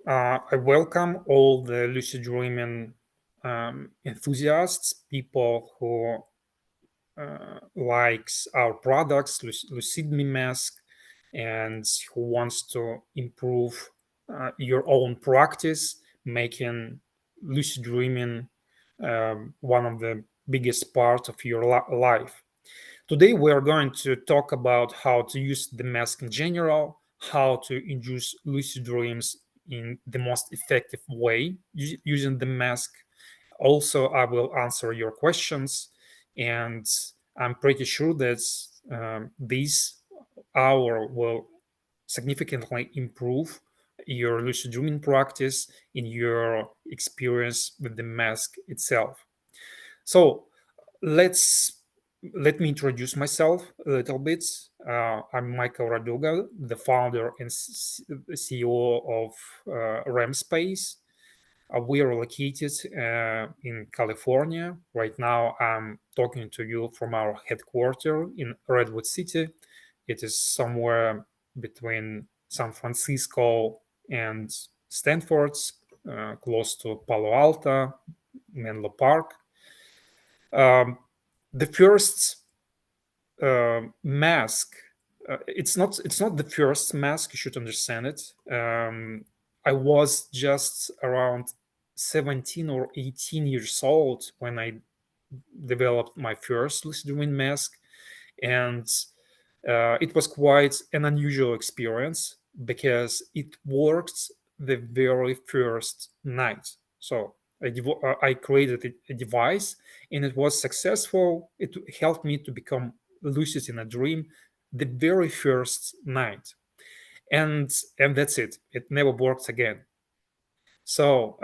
I welcome all the lucid dreaming enthusiasts, people who likes our products, LucidMe mask, and who wants to improve your own practice, making lucid dreaming one of the biggest part of your life. Today, we are going to talk about how to use the mask in general, how to induce lucid dreams in the most effective way using the mask. Also, I will answer your questions, and I'm pretty sure that this hour will significantly improve your lucid dreaming practice in your experience with the mask itself. So let's let me introduce myself a little bit. I'm M.Raduga, the founder and CEO of RAM Space. We are located in California. Right now, I'm talking to you from our headquarters in Redwood City. It is somewhere between San Francisco and Stanford, close to Palo Alto, Menlo Park. Um, the first mask, it's not the first mask. You should understand it. I was just around 17 or 18 years old when I developed my first lucid dreaming mask, and it was quite an unusual experience because it worked the very first night. So I created a device, and it was successful. It helped me to become lucid in a dream the very first night, and that's it. It never worked again. So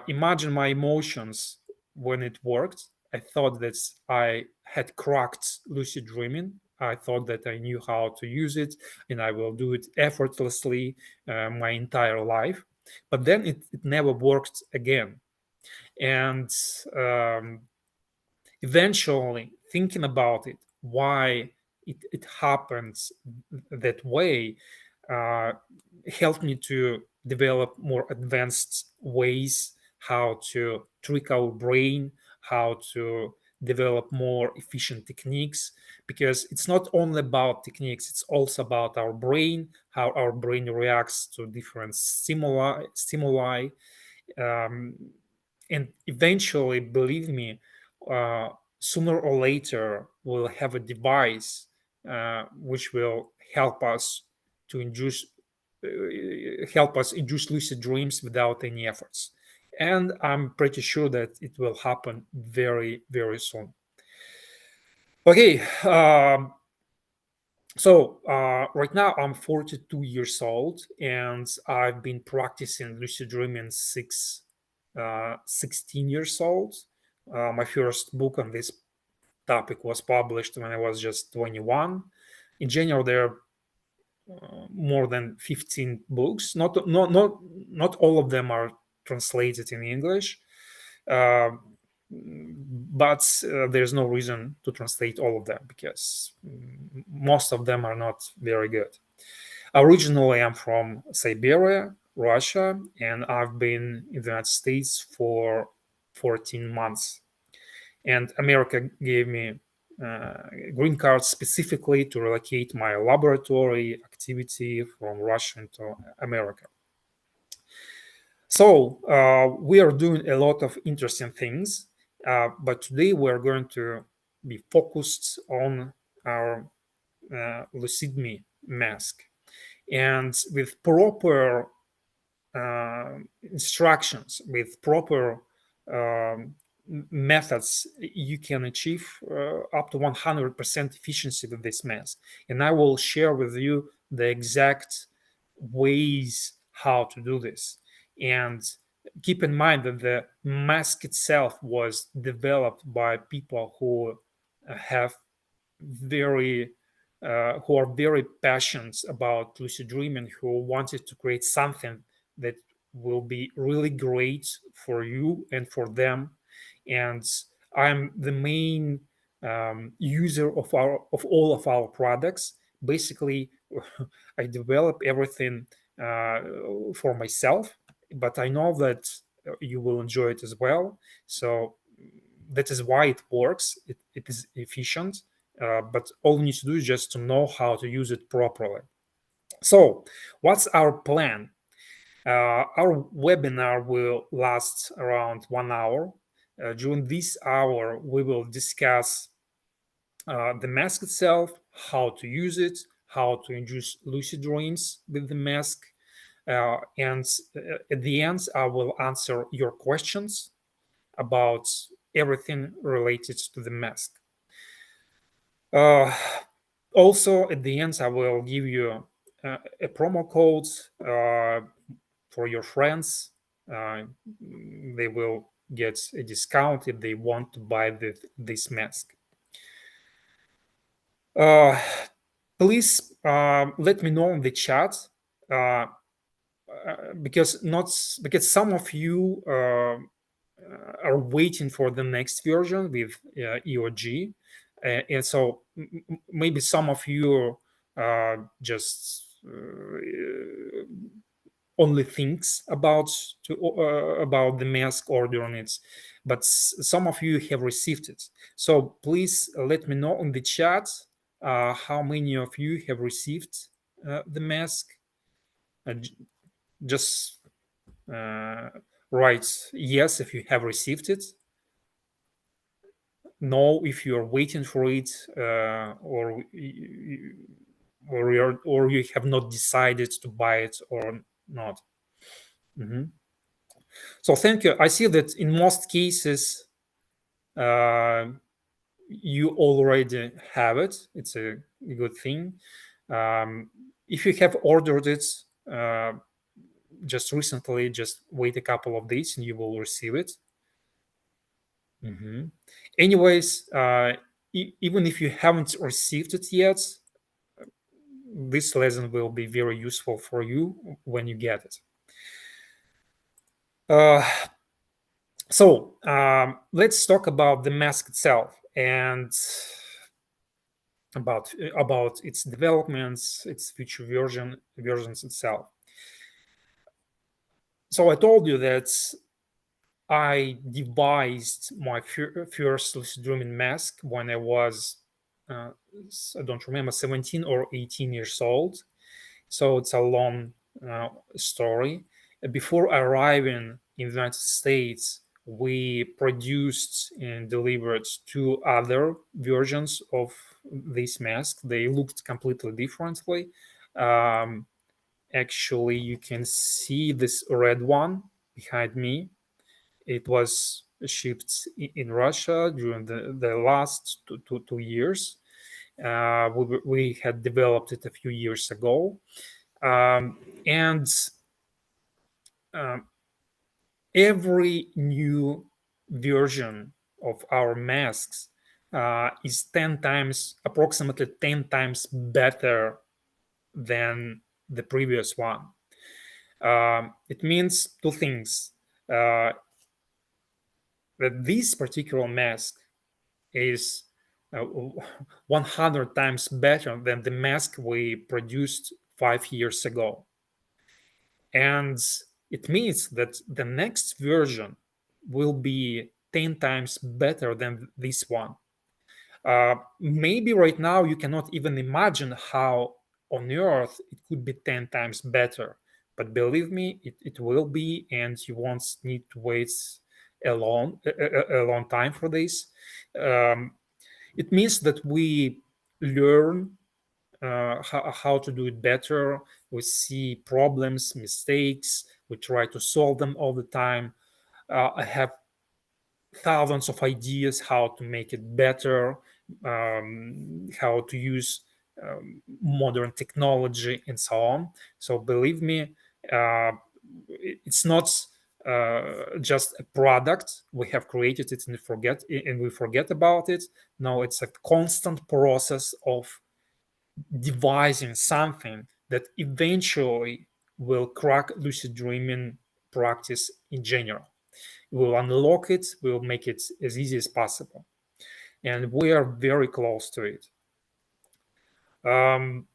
imagine my emotions when it worked. I thought that I had cracked lucid dreaming. I thought that I knew how to use it and I will do it effortlessly my entire life. But then it never worked again. And eventually, thinking about it, why it happens that way, uh, helped me to develop more advanced ways how to trick our brain, how to develop more efficient techniques, because it's not only about techniques, it's also about our brain, how our brain reacts to different stimuli. um, and eventually, believe me, uh, sooner or later we'll have a device which will to induce help us induce lucid dreams without any efforts. And I'm pretty sure that it will happen very, very soon. Okay, right now I'm 42 years old, and I've been practicing lucid dreaming 16 years old. My first book on this topic was published when I was just 21. In general, there are more than 15 books. Not all of them are translated in English, uh, but there's no reason to translate all of them because most of them are not very good. Originally, I'm from Siberia, Russia, and I've been in the United States for 14 months. And America gave me green card specifically to relocate my laboratory activity from Russia to America. So we are doing a lot of interesting things, but today we are going to be focused on our LucidMe mask. And with proper instructions, with proper um, methods, you can achieve up to 100% efficiency with this mask. And I will share with you the exact ways how to do this. And keep in mind that the mask itself was developed by people who have very who are very passionate about lucid dreaming, who wanted to create something that will be really great for you and for them. And I'm the main user of all of our products. Basically, I develop everything for myself, but I know that you will enjoy it as well. So that is why it works. It is efficient, but all you need to do is just to know how to use it properly. So, what's our plan? Our webinar will last around 1 hour. During this hour, we will discuss the mask itself, how to use it, how to induce lucid dreams with the mask, and at the end, I will answer your questions about everything related to the mask. Uh, Also, at the end, I will give you a promo code for your friends. They will get a discount if they want to buy this mask. Uh, Please let me know in the chat uh, because some of you are waiting for the next version with EOG, and so maybe some of you just only thinks about the mask ordering it, but some of you have received it. So please let me know in the chat how many of you have received the mask. Just write yes if you have received it, no if you are waiting for it, or you have not decided to buy it or not. Mhm. So thank you. I see that in most cases uh, you already have it. It's a good thing. If you have ordered it uh, just recently, just wait a couple of days and you will receive it. Mhm. Anyways, even if you haven't received it yet, this lesson will be very useful for you when you get it. Uh, so let's talk about the mask itself and about its developments, its future versions itself. So I told you that I devised my first lucid dreaming mask when I was uh, I don't remember 17 or 18 years old. So it's a long story. Before arriving in the United States, we produced and delivered two other versions of this mask. They looked completely differently. Um, Actually, you can see this red one behind me. It was shipped in Russia during the last 2 years. We had developed it a few years ago. And um, every new version of our masks is 10 times, approximately 10 times better than the previous one. It means two things. That this particular mask is uh, 100 times better than the mask we produced 5 years ago. And it means that the next version will be 10 times better than this one. Maybe right now you cannot even imagine how on Earth it could be 10 times better. But believe me, it will be, and you won't need to wait a long time for this. Um, it means that we learn how to do it better. We see problems, mistakes. We try to solve them all the time. I have thousands of ideas how to make it better, how to use modern technology, and so on. So believe me, uh, it's not just a product we have created it and we forget about it. No, it's a constant process of devising something that eventually will crack lucid dreaming practice in general. We'll unlock it, we'll make it as easy as possible. And we are very close to it. Um,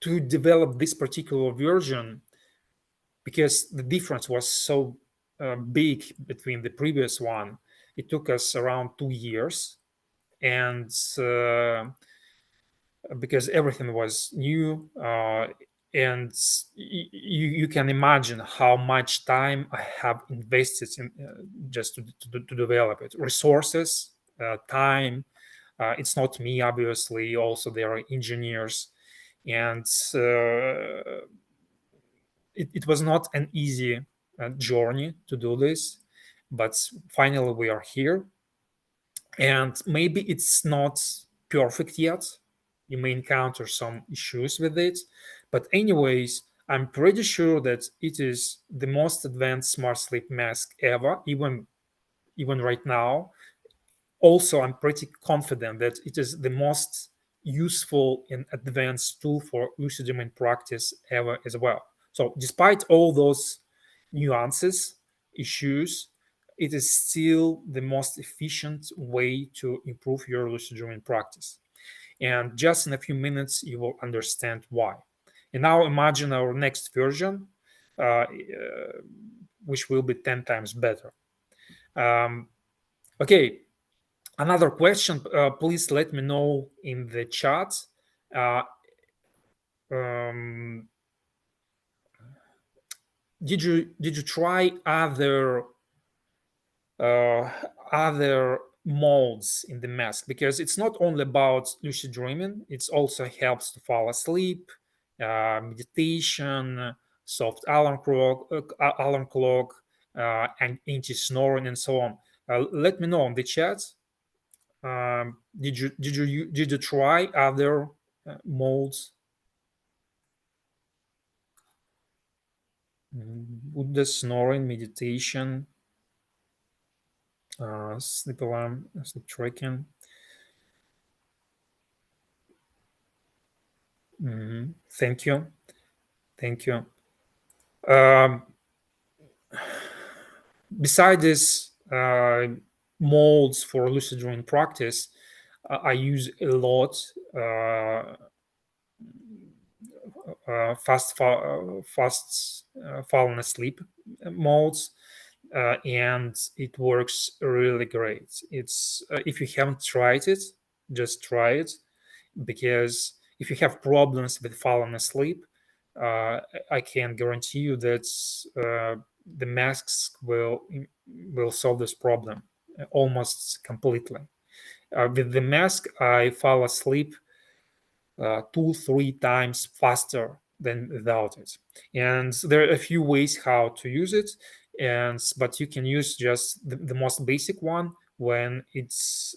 to develop this particular version, because the difference was so big between the previous one, it took us around 2 years. And because everything was new, and you can imagine how much time I have invested in just to develop it, resources, time. It's not me, obviously. Also, there are engineers, and it was not an easy journey to do this, but finally we are here. And maybe it's not perfect yet. You may encounter some issues with it, but anyways, I'm pretty sure that it is the most advanced smart sleep mask ever, even right now. Also, I'm pretty confident that it is the most useful and advanced tool for lucid dreaming practice ever as well. So despite all those nuances, issues, it is still the most efficient way to improve your lucid dreaming practice. And just in a few minutes, you will understand why. And now imagine our next version, which will be 10 times better. Um, okay, another question, please let me know in the chat. Uh, um, did you try uh, other modes in the mask? Because it's not only about lucid dreaming; it also helps to fall asleep, meditation, soft alarm clock, and anti-snoring, and so on. Let me know in the chat. Did you try other modes? Buddha, snoring, meditation, sleep alarm, sleep tracking. Thank you. Thank you. Um, Besides this modes for lucid dreaming practice, I use a lot fast falling asleep modes, and it works really great. It's if you haven't tried it, just try it, because if you have problems with falling asleep, I can guarantee you that the masks will solve this problem almost completely. With the mask, I fall asleep 2-3 times faster than without it. And there are a few ways how to use it, and but you can use just the most basic one when it's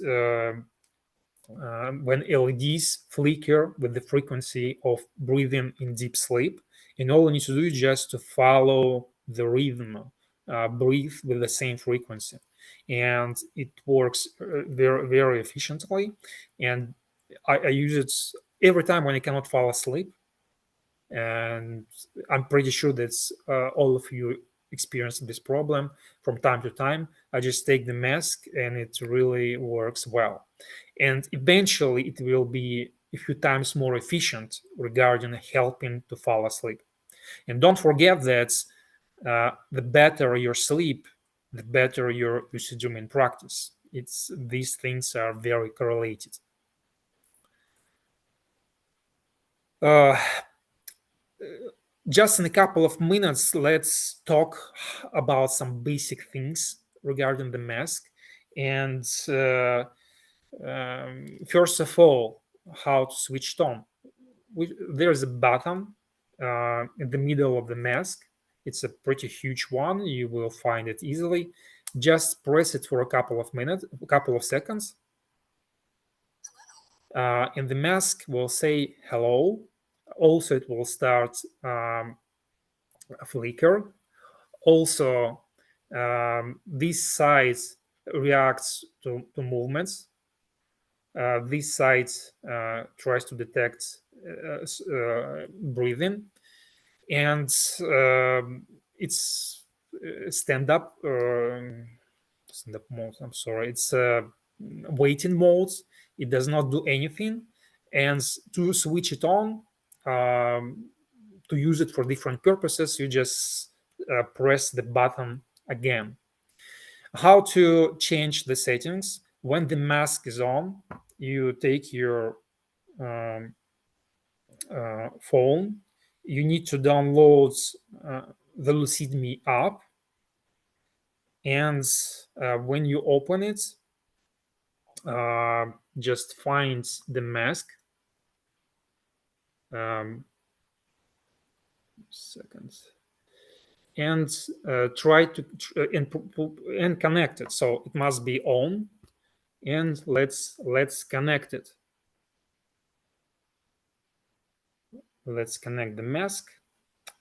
when LEDs flicker with the frequency of breathing in deep sleep. And all you need to do is just to follow the rhythm, breathe with the same frequency. And it works very, very efficiently. And I use it every time when I cannot fall asleep. And I'm pretty sure that all of you experience this problem from time to time. I just take the mask and it really works well. And eventually it will be a few times more efficient regarding helping to fall asleep. And don't forget that the better your sleep, the better your lucid dreaming practice. It's these things are very correlated. Uh, just in a couple of minutes, let's talk about some basic things regarding the mask. And first of all, how to switch it on. There's a button in the middle of the mask. It's a pretty huge one. You will find it easily. Just press it for a couple of minutes, a couple of seconds. And the mask will say hello. Also, it will start a flicker. Also, this side reacts to movements. This side tries to detect breathing, and it's stand up mode. I'm sorry, it's waiting mode. It does not do anything, and to switch it on, to use it for different purposes, you just press the button again. How to change the settings? When the mask is on, you take your um, phone, you need to download uh, the LucidMe app, and when you open it, uh, just find the mask. Um, Seconds, and try to and connect it. So it must be on, and let's connect it. Let's connect the mask,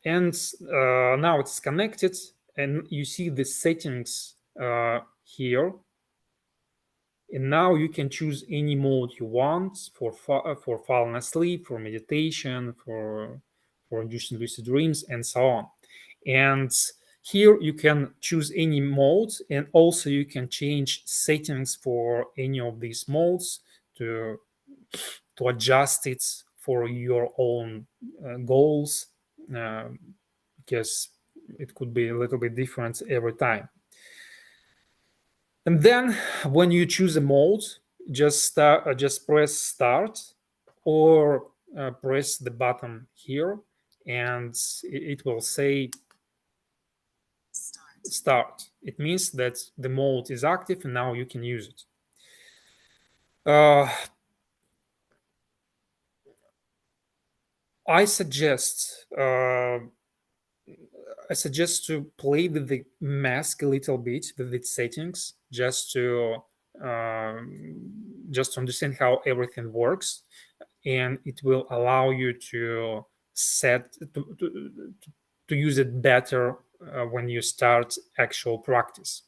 and now it's connected, and you see the settings here. And now you can choose any mode you want for falling asleep, for meditation, for inducing lucid dreams, and so on. And here you can choose any mode, and also you can change settings for any of these modes to adjust it for your own goals, uh, because it could be a little bit different every time. And then when you choose a mode, just press start, or press the button here, and it will say start. It means that the mode is active and now you can use it. I suggest to play with the mask a little bit with its settings, just to understand how everything works, and it will allow you to set to use it better when you start actual practice.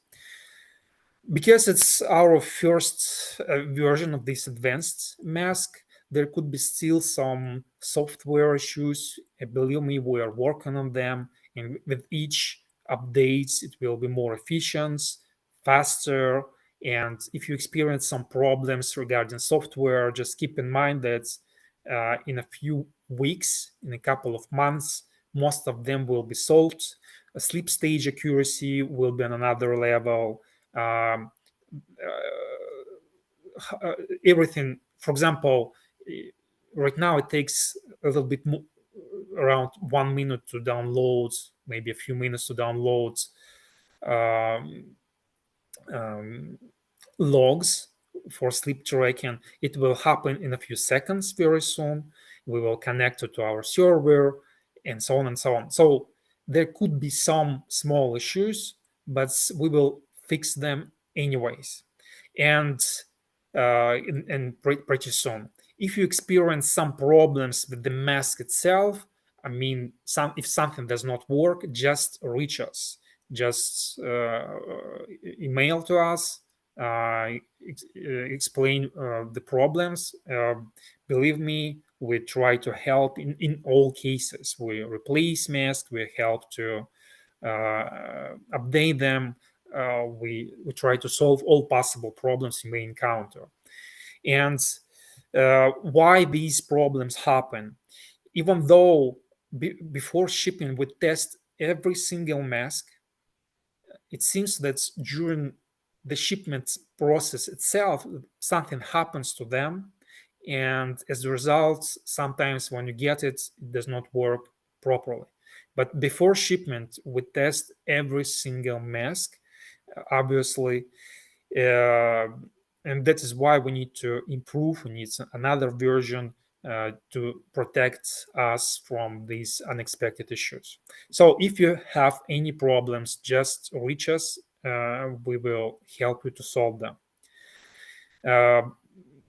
Because it's our first version of this advanced mask, there could be still some software issues. Believe me, we are working on them, and with each updates, it will be more efficient, faster. And if you experience some problems regarding software, just keep in mind that in a few weeks, in a couple of months, most of them will be solved. A sleep stage accuracy will be on another level. um, Everything. For example, right now it takes a little bit more, around 1 minute to download, maybe a few minutes to download um, um, logs for sleep tracking. It will happen in a few seconds very soon. We will connect it to our server, and so on and so on. So there could be some small issues, but we will fix them anyways. And pretty soon. If you experience some problems with the mask itself, I mean, if something does not work, just reach us. Just email to us, explain the problems. Believe me, we try to help in all cases. We replace masks, we help to update them. We try to solve all possible problems you may encounter. And why these problems happen? Even though before shipping we test every single mask, it seems that during the shipment process itself, something happens to them. And as a result, sometimes when you get it, it does not work properly. But before shipment, we test every single mask, obviously. Uh, and that is why we need to improve. We need another version to protect us from these unexpected issues. So if you have any problems, just reach us. We will help you to solve them.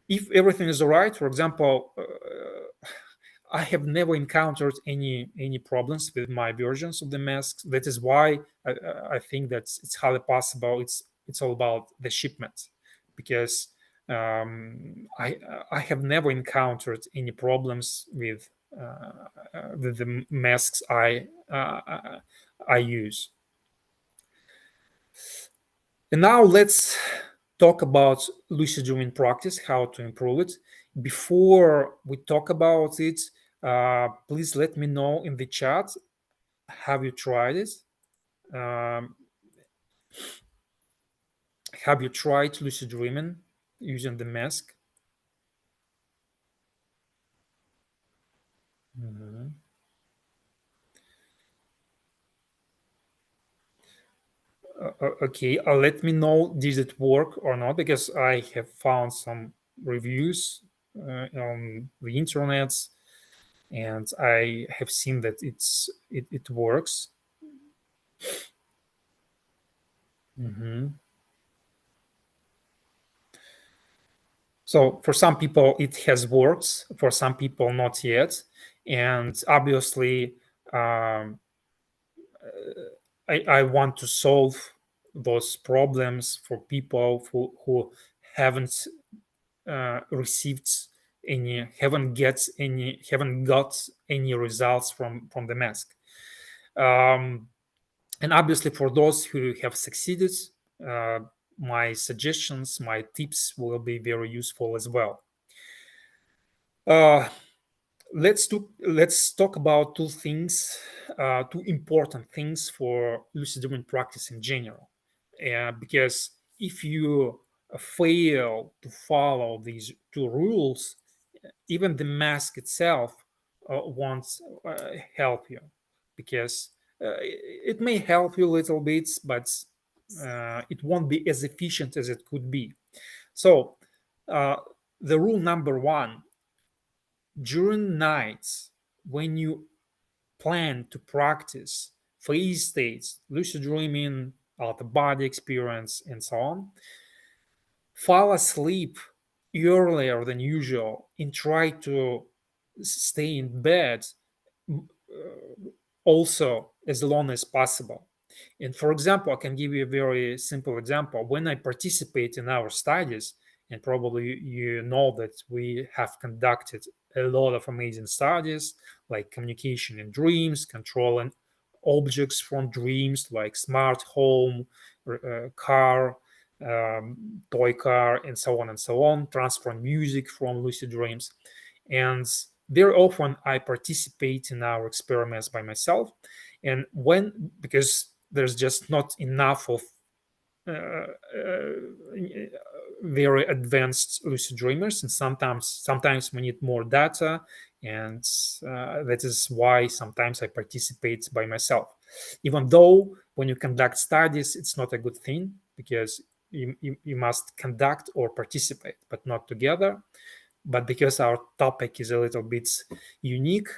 If everything is all right, for example, I have never encountered any problems with my versions of the masks. That is why I think that it's highly possible. It's all about the shipment, because I have never encountered any problems with the masks I use. And now let's talk about lucid dreaming practice, how to improve it. Before we talk about it, Please let me know in the chat. Have you tried it? Um, have you tried lucid dreaming using the mask? Mhm. Okay, let me know, did it work or not, because I have found some reviews on the internet, and I have seen that it works. Mhm. So for some people it has worked, for some people not yet, and obviously um, I want to solve those problems for people who haven't received any, haven't got any results from the mask. Um, and obviously for those who have succeeded, uh, my suggestions, my tips will be very useful as well. Uh, let's talk about two things, two important things for lucid dreaming practice in general. Because if you fail to follow these two rules, even the mask itself won't help you, because it may help you a little bit, but it won't be as efficient as it could be. So, uh, the rule number one: during nights, when you plan to practice phase states, lucid dreaming, out of body experience, and so on, fall asleep earlier than usual and try to stay in bed also as long as possible. And for example, I can give you a very simple example. When I participate in our studies, and probably you know that we have conducted a lot of amazing studies like communication in dreams, controlling objects from dreams like smart home, car, toy car, and so on and so on, transfer music from lucid dreams. And very often I participate in our experiments by myself. And when, because there's just not enough of uh, uh, very advanced lucid dreamers, and sometimes we need more data, and that is why sometimes I participate by myself, even though when you conduct studies it's not a good thing, because you must conduct or participate but not together. But because our topic is a little bit unique,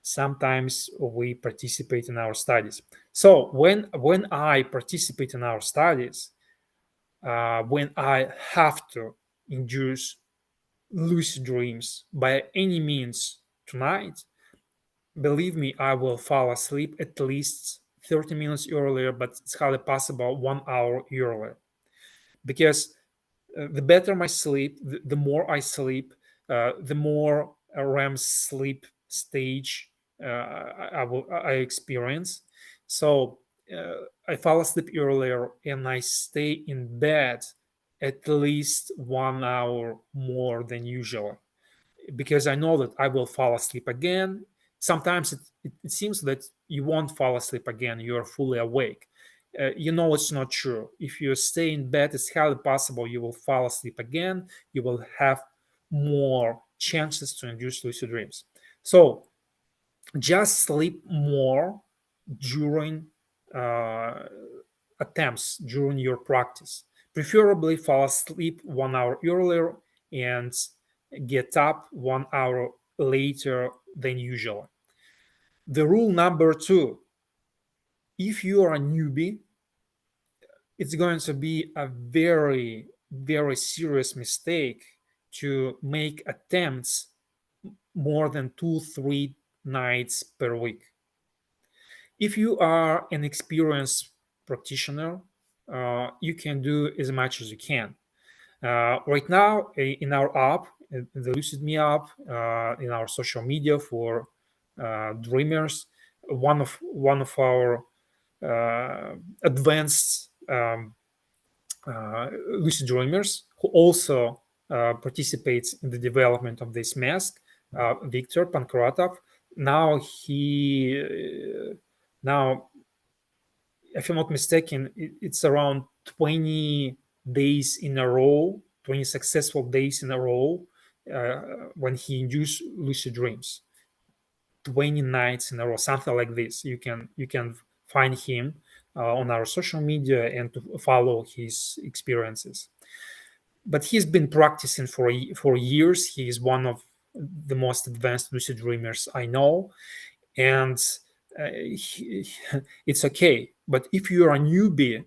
sometimes we participate in our studies. So when I participate in our studies, when I have to induce lucid dreams by any means tonight, believe me, I will fall asleep at least 30 minutes earlier, but it's highly possible 1 hour earlier, because the better my sleep, the more I sleep, the more REM sleep stage I experience. So I fall asleep earlier and I stay in bed at least 1 hour more than usual, because I know that I will fall asleep again. Sometimes it seems that you won't fall asleep again, you're fully awake. You know it's not true. If you stay in bed, it's highly possible you will fall asleep again. You will have more chances to induce lucid dreams. So just sleep more during uh, attempts, during your practice. Preferably fall asleep 1 hour earlier and get up 1 hour later than usual. The rule number two: if you are a newbie, it's going to be a very, very serious mistake to make attempts more than 2, 3 nights per week. If you are an experienced practitioner, you can do as much as you can. Right now, in our app, the LucidMe app, in our social media for dreamers, one of our advanced lucid dreamers who also participates in the development of this mask, Victor Pankratov. Now now, if I'm not mistaken, it's around 20 days in a row, 20 successful days in a row, uh, when he induced lucid dreams. 20 nights in a row, something like this. You can find him on our social media and to follow his experiences. But he's been practicing for years. He is one of the most advanced lucid dreamers I know, and it's okay. But if you're a newbie,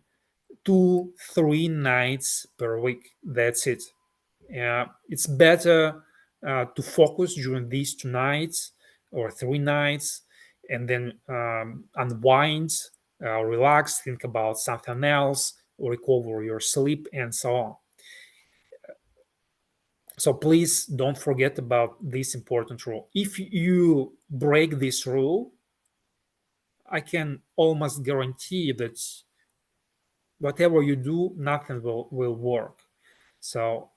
2-3 nights per week, that's it. It's better to focus during these 2 nights or 3 nights, and then unwind, relax, think about something else, recover your sleep, and so on. So please don't forget about this important rule. If you break this rule, I can almost guarantee that whatever you do, nothing will work. So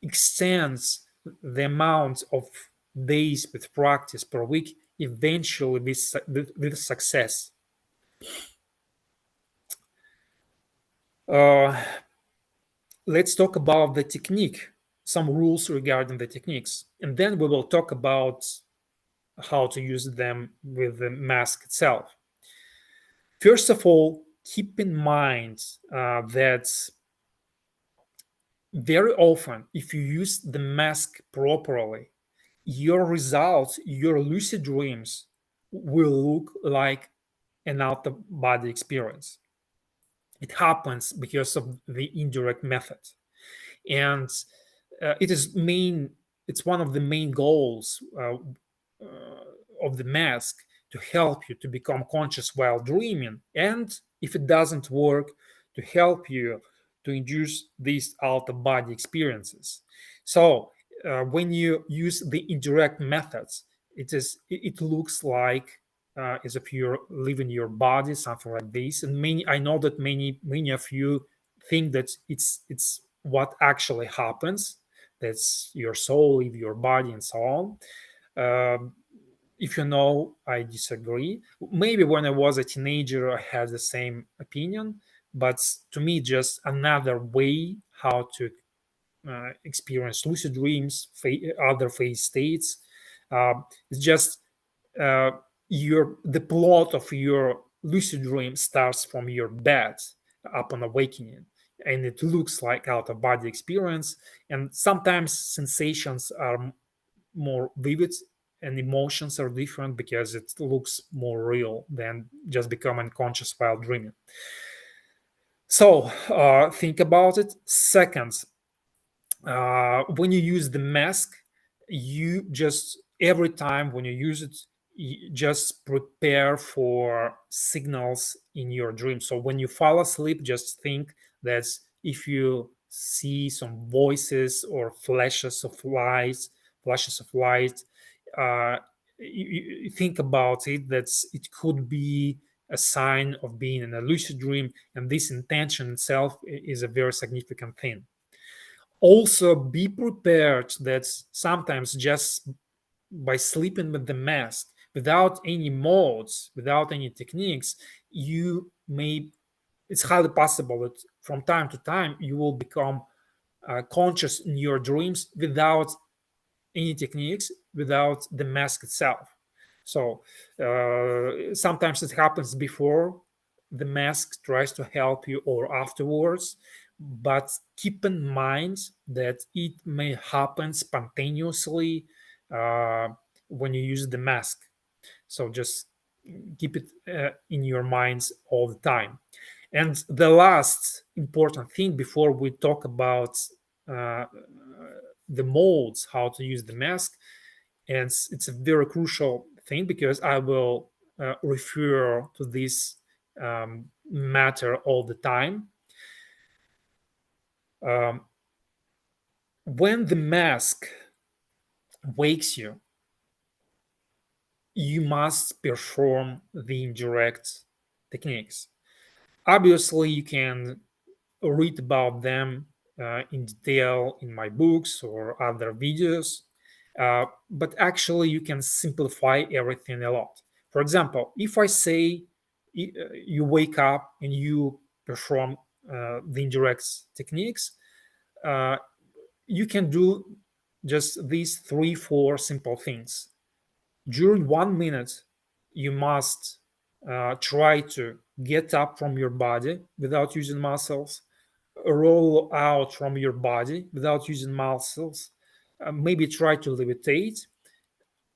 extends the amount of days with practice per week, eventually with success. Uh, let's talk about the technique, some rules regarding the techniques, and then we will talk about how to use them with the mask itself. First of all, keep in mind that very often, if you use the mask properly, your results, your lucid dreams will look like an out of body experience. It happens because of the indirect method. And it is main it's one of the main goals of the mask, to help you to become conscious while dreaming, and if it doesn't work, to help you to induce these out of body experiences. So when you use the indirect methods, it looks like as if you're leaving your body, something like this. And many I know that many of you think that it's what actually happens, that's your soul leave your body and so on. Um, if you know, I disagree. Maybe when I was a teenager, I had the same opinion, but to me, just another way how to experience lucid dreams, other phase states. It's just uh, the plot of your lucid dream starts from your bed upon awakening, and it looks like out of body experience. And sometimes sensations are more vivid and emotions are different because it looks more real than just becoming conscious while dreaming. So think about it. Second, when you use the mask, you just every time when you use it, you just prepare for signals in your dream. So when you fall asleep, just think that if you see some voices or flashes of light, uh, you think about it, that it could be a sign of being in a lucid dream, and this intention itself is a very significant thing. Also, be prepared that sometimes just by sleeping with the mask, without any modes, without any techniques, you may it's highly possible that from time to time you will become conscious in your dreams without any techniques, without the mask itself. So sometimes it happens before the mask tries to help you or afterwards, but keep in mind that it may happen spontaneously when you use the mask. So just keep it in your minds all the time. And the last important thing before we talk about uh, the modes, how to use the mask, and it's a very crucial thing because I will refer to this matter all the time. Um, when the mask wakes you, you must perform the indirect techniques. Obviously, you can read about them in detail in my books or other videos. But actually, you can simplify everything a lot. For example, if I say you wake up and you perform the indirect techniques, uh, you can do just these three, four simple things. During 1 minute, you must try to get up from your body without using muscles, roll out from your body without using muscles, maybe try to levitate,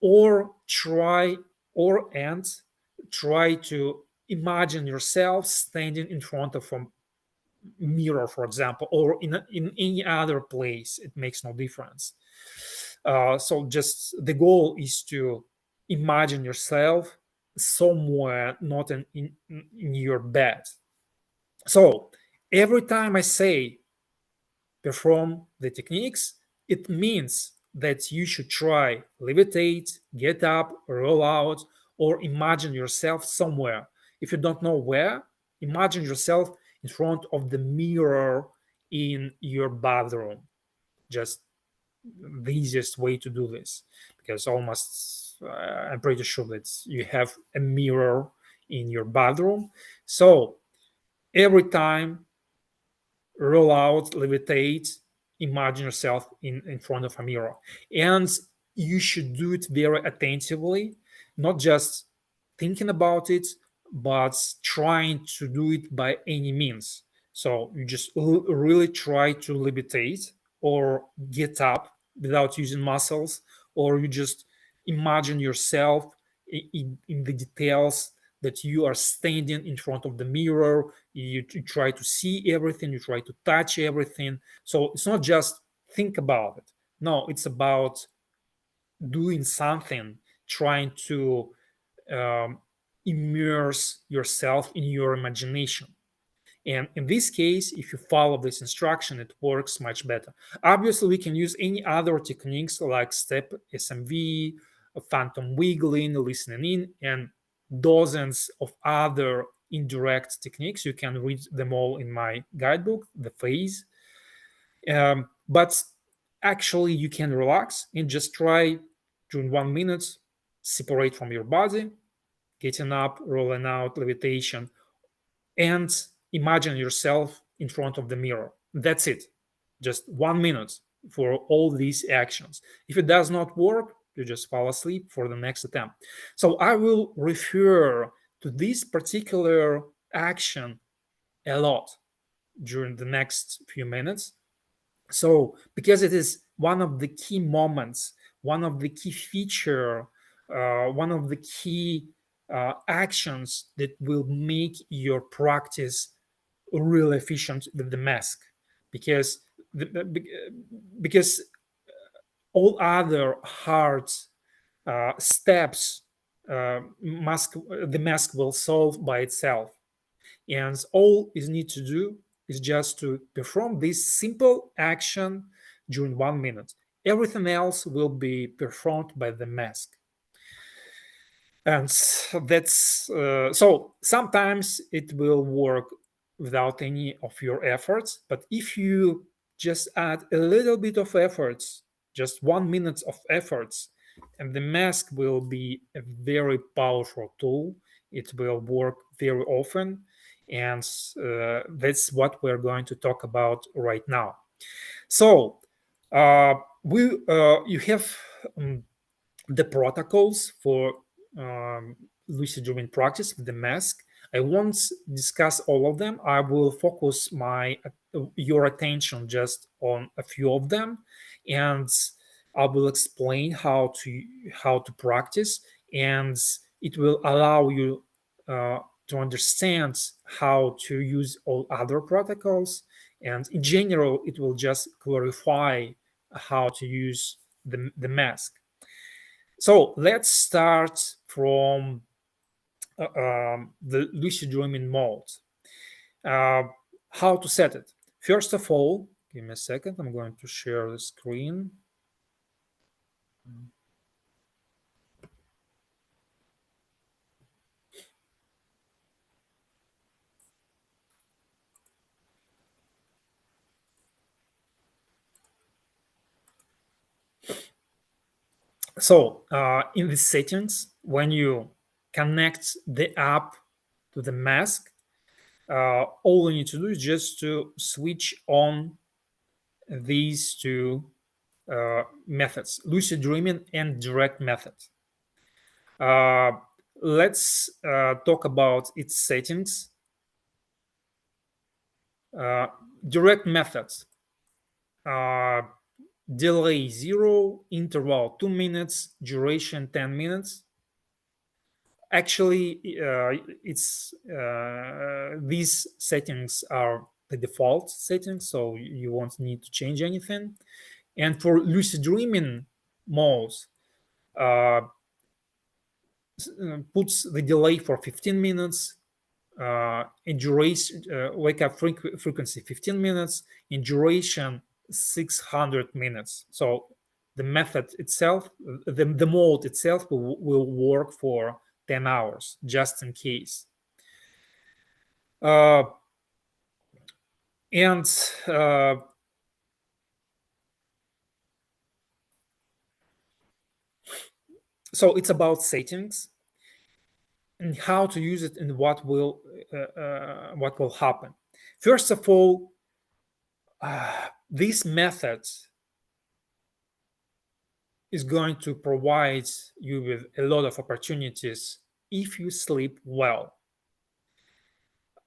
or try to imagine yourself standing in front of a mirror, for example, or in any other place. It makes no difference. So just the goal is to imagine yourself somewhere, not in your bed. So every time I say perform the techniques, it means that you should try levitate, get up, roll out, or imagine yourself somewhere. If you don't know where, imagine yourself in front of the mirror in your bathroom. Just the easiest way to do this, because almost I'm pretty sure that you have a mirror in your bathroom. So every time, roll out, levitate, imagine yourself in front of a mirror. And you should do it very attentively, not just thinking about it, but trying to do it by any means. So you just really try to levitate or get up without using muscles, or you just imagine yourself in the details that you are standing in front of the mirror. You try to see everything, you try to touch everything. So it's not just think about it. No, it's about doing something, trying to um, immerse yourself in your imagination. And in this case, if you follow this instruction, it works much better. Obviously, we can use any other techniques like step SMV, phantom wiggling, listening in, and dozens of other indirect techniques. You can read them all in my guidebook, The Phase. But actually, you can relax and just try during 1 minute, separate from your body, getting up, rolling out, levitation, and imagine yourself in front of the mirror. That's it. Just 1 minute for all these actions. If it does not work, you just fall asleep for the next attempt. So I will refer to this particular action a lot during the next few minutes. So because it is one of the key moments, one of the key feature, one of the key actions that will make your practice really efficient with the mask, because because all other hard steps, the mask will solve by itself, and all is need to do is just to perform this simple action during 1 minute. Everything else will be performed by the mask. And that's so sometimes it will work without any of your efforts, but if you just add a little bit of efforts, just 1 minute of efforts, and the mask will be a very powerful tool. It will work very often, and that's what we're going to talk about right now. So we you have um, the protocols for lucid dreaming practice with the mask. I won't discuss all of them. I will focus my your attention just on a few of them, and I will explain how to practice, and it will allow you to understand how to use all other protocols. And in general, it will just clarify how to use the mask. So let's start from the lucid dreaming mode. Uh, how to set it? First of all, give me a second. I'm going to share the screen. So in the settings, when you connect the app to the mask, all you need to do is just to switch on these two methods, lucid dreaming and direct method. Uh, let's talk about its settings. Uh, direct methods. Uh, delay 0, interval 2 minutes, duration 10 minutes. Actually, it's these settings are the default settings, so you won't need to change anything. And for lucid dreaming modes, uh, puts the delay for 15 minutes, in duration, wake up frequency 15 minutes, in duration 600 minutes. So the method itself, the mode itself will work for 10 hours, just in case. Uh, and so it's about settings and how to use it and what will happen. First of all, this method is going to provide you with a lot of opportunities if you sleep well.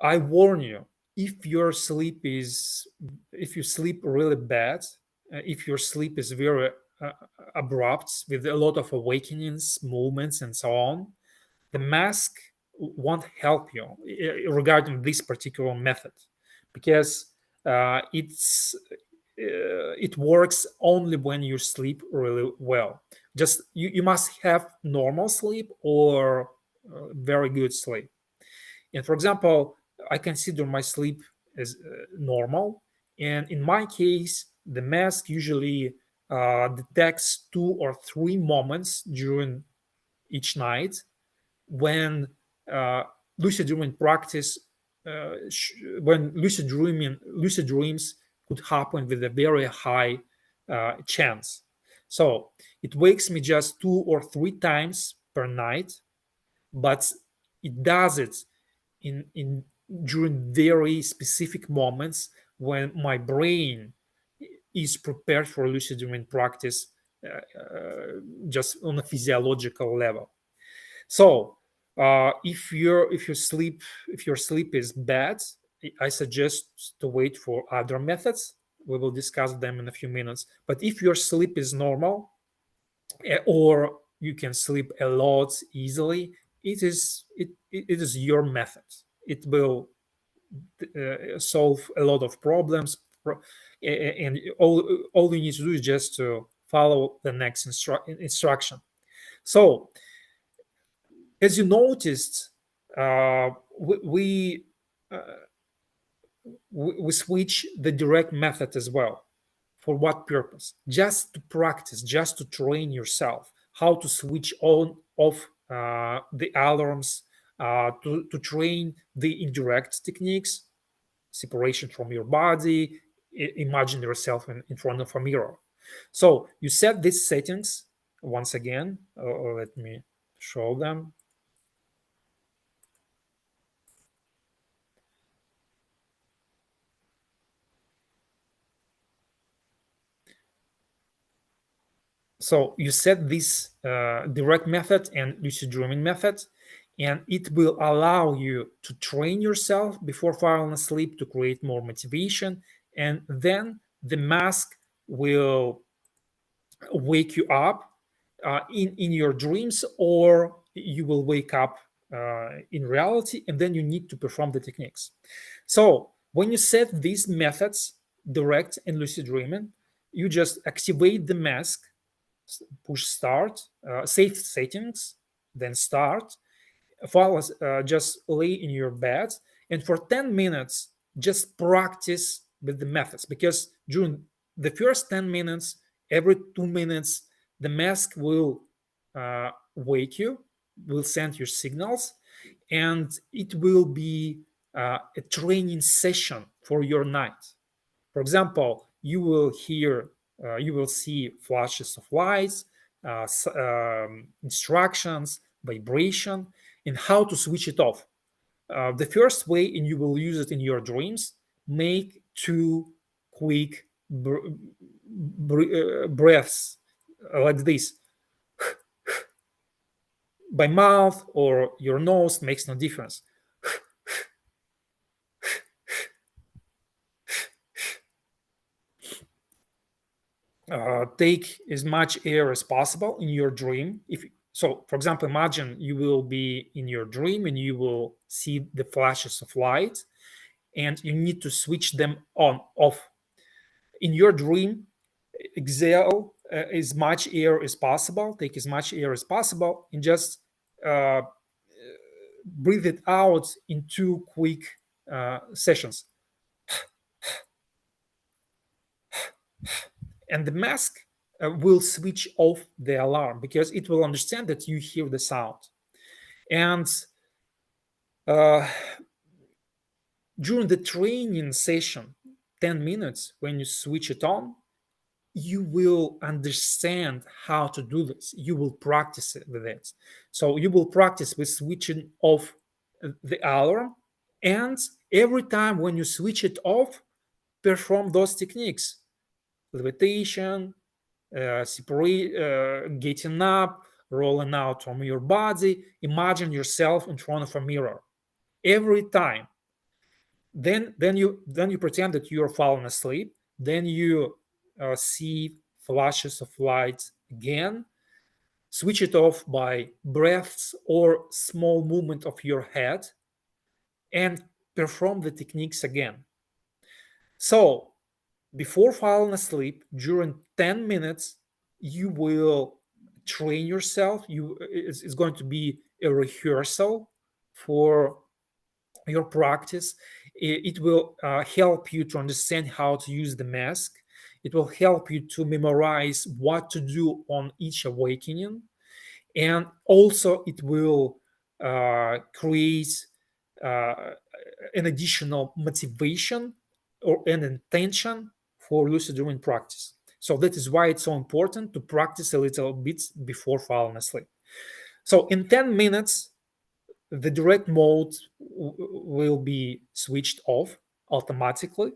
I warn you, if your sleep is if you sleep really bad, if your sleep is very uh, abrupt with a lot of awakenings, movements, and so on, the mask won't help you regarding this particular method, because it works only when you sleep really well. Just you must have normal sleep or very good sleep. And for example, I consider my sleep as normal, and in my case the mask usually detects 2 or 3 moments during each night when uh, lucid dreaming practice when lucid dreams could happen with a very high chance. So it wakes me just 2 or 3 times per night, but it does it in during very specific moments when my brain is prepared for lucid dreaming practice, just on a physiological level. So if your sleep is bad, I suggest to wait for other methods. We will discuss them in a few minutes. But if your sleep is normal, or you can sleep a lot easily, it is your method. It will solve a lot of problems, and all you need to do is just to follow the next instruction. So as you noticed, uh, we we, uh, we switch the direct method as well. For what purpose? Just to practice, just to train yourself how to switch on off the alarms, to train the indirect techniques, separation from your body, imagine yourself in front of a mirror. So you set these settings once again. Let me show them. So you set this direct method and lucid dreaming method, and it will allow you to train yourself before falling asleep to create more motivation, and then the mask will wake you up in your dreams, or you will wake up in reality, and then you need to perform the techniques. So when you set these methods, direct and lucid dreaming, you just activate the mask, push start, save settings, then start. Follow, just lay in your bed, and for 10 minutes, just practice with the methods. Because during the first 10 minutes, every 2 minutes, the mask will wake you, will send you signals, and it will be a training session for your night. For example, you will see flashes of lights, instructions, vibration, and how to switch it off. The first way, and you will use it in your dreams, make two quick breaths like this by mouth or your nose, makes no difference. Take as much air as possible in your dream. If so, for example, imagine you will be in your dream and you will see the flashes of light, and you need to switch them on off. In your dream, exhale as much air as possible. Take as much air as possible, and just uh, breathe it out in two quick sessions. And the mask will switch off the alarm because it will understand that you hear the sound. And uh, during the training session, 10 minutes, when you switch it on, you will understand how to do this. You will practice it with it. So you will practice with switching off the alarm. And every time when you switch it off, perform those techniques: levitation, getting up, rolling out from your body. Imagine yourself in front of a mirror every time. Then you pretend that you're falling asleep. Then you see flashes of light again. Switch it off by breaths or small movement of your head, and perform the techniques again. So before falling asleep, during 10 minutes, you will train yourself. It's going to be a rehearsal for your practice. It will help you to understand how to use the mask. It will help you to memorize what to do on each awakening. And also it will create uh, an additional motivation or an intention for lucid dreaming practice. So that is why it's so important to practice a little bit before falling asleep. So in 10 minutes, the direct mode will be switched off automatically.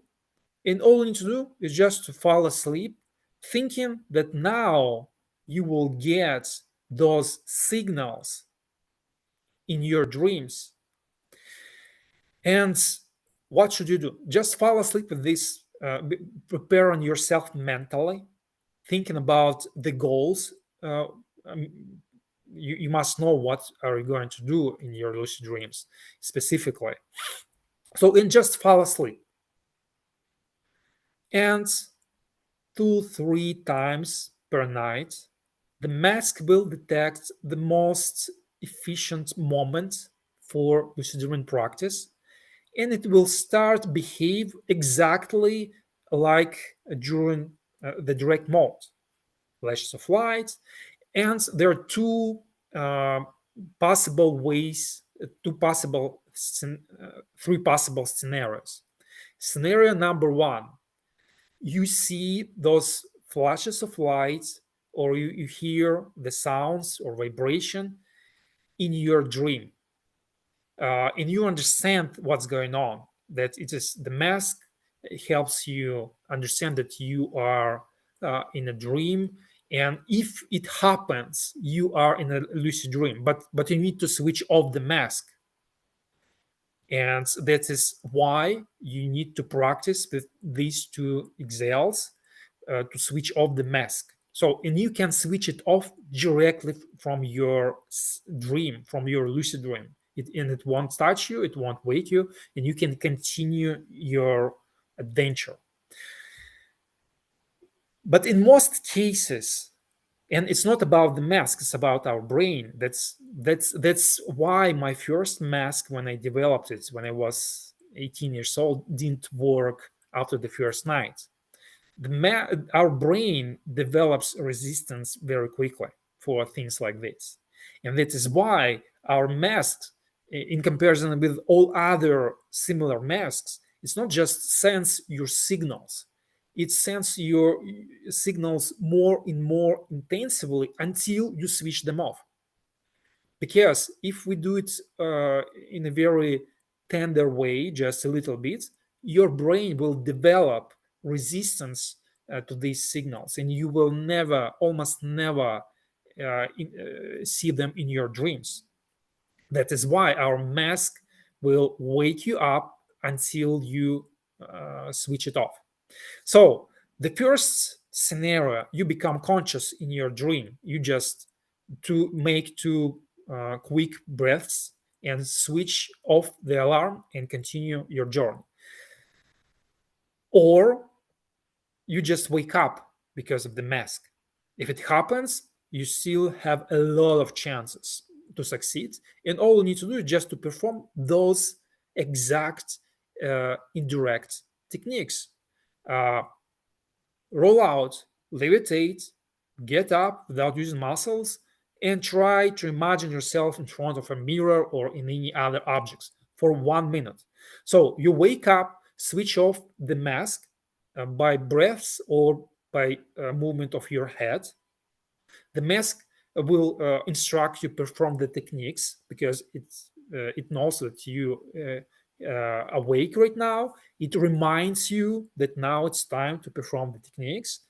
And all you need to do is just to fall asleep, thinking that now you will get those signals in your dreams. And what should you do? Just fall asleep with this, preparing yourself mentally, thinking about the goals. Um, you must know what are you going to do in your lucid dreams specifically. So, and just fall asleep. And 2-3 times per night, the mask will detect the most efficient moment for lucid dreaming practice, and it will start behave exactly like during the direct mode, flashes of light. And there are uh, possible ways, three possible scenarios. Scenario number one: you see those flashes of light, or you hear the sounds or vibration in your dream, and you understand what's going on, that it is the mask helps you understand that you are in a dream. And if it happens you are in a lucid dream, but you need to switch off the mask. And that is why you need to practice with these two exhales to switch off the mask. So, and you can switch it off directly from your dream, from your lucid dream. And it won't touch you, it won't wake you, and you can continue your adventure. But in most cases, and it's not about the mask, it's about our brain. That's why my first mask, when I developed it when I was 18 years old, didn't work after the first night. Our brain develops resistance very quickly for things like this. And that is why our masks, in comparison with all other similar masks, it's not just sense your signals, it sends your signals more and more intensively until you switch them off. Because if we do it in a very tender way, just a little bit, your brain will develop resistance to these signals, and you will never, almost never, see them in your dreams. That is why our mask will wake you up until you switch it off. So, the first scenario, you become conscious in your dream. You just to make two quick breaths and switch off the alarm and continue your journey. Or you just wake up because of the mask. If it happens, you still have a lot of chances to succeed, and all you need to do is just to perform those exact indirect techniques. Uh, Roll out, levitate, get up without using muscles, and try to imagine yourself in front of a mirror or in any other objects for 1 minute. So you wake up, switch off the mask by breaths or by movement of your head. The mask will instruct you perform the techniques because it knows that you awake right now. It reminds you that now it's time to perform the techniques.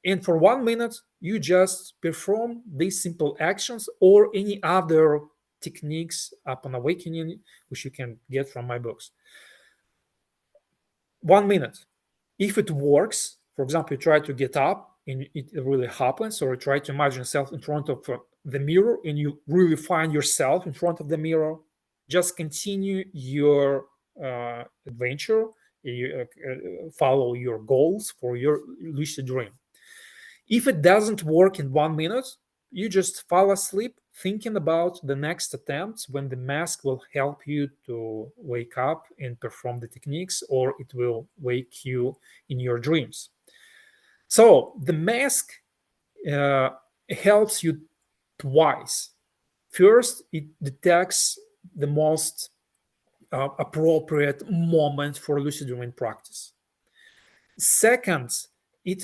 And for 1 minute, you just perform these simple actions or any other techniques upon awakening, which you can get from my books. 1 minute. If it works, for example, you try to get up and it really happens, or you try to imagine yourself in front of the mirror and you really find yourself in front of the mirror, just continue your adventure. You follow your goals for your lucid dream. If it doesn't work in 1 minute, you just fall asleep thinking about the next attempt when the mask will help you to wake up and perform the techniques, or it will wake you in your dreams. So the mask uh, helps you twice. First, it detects the most appropriate moment for lucid dreaming practice. Second, it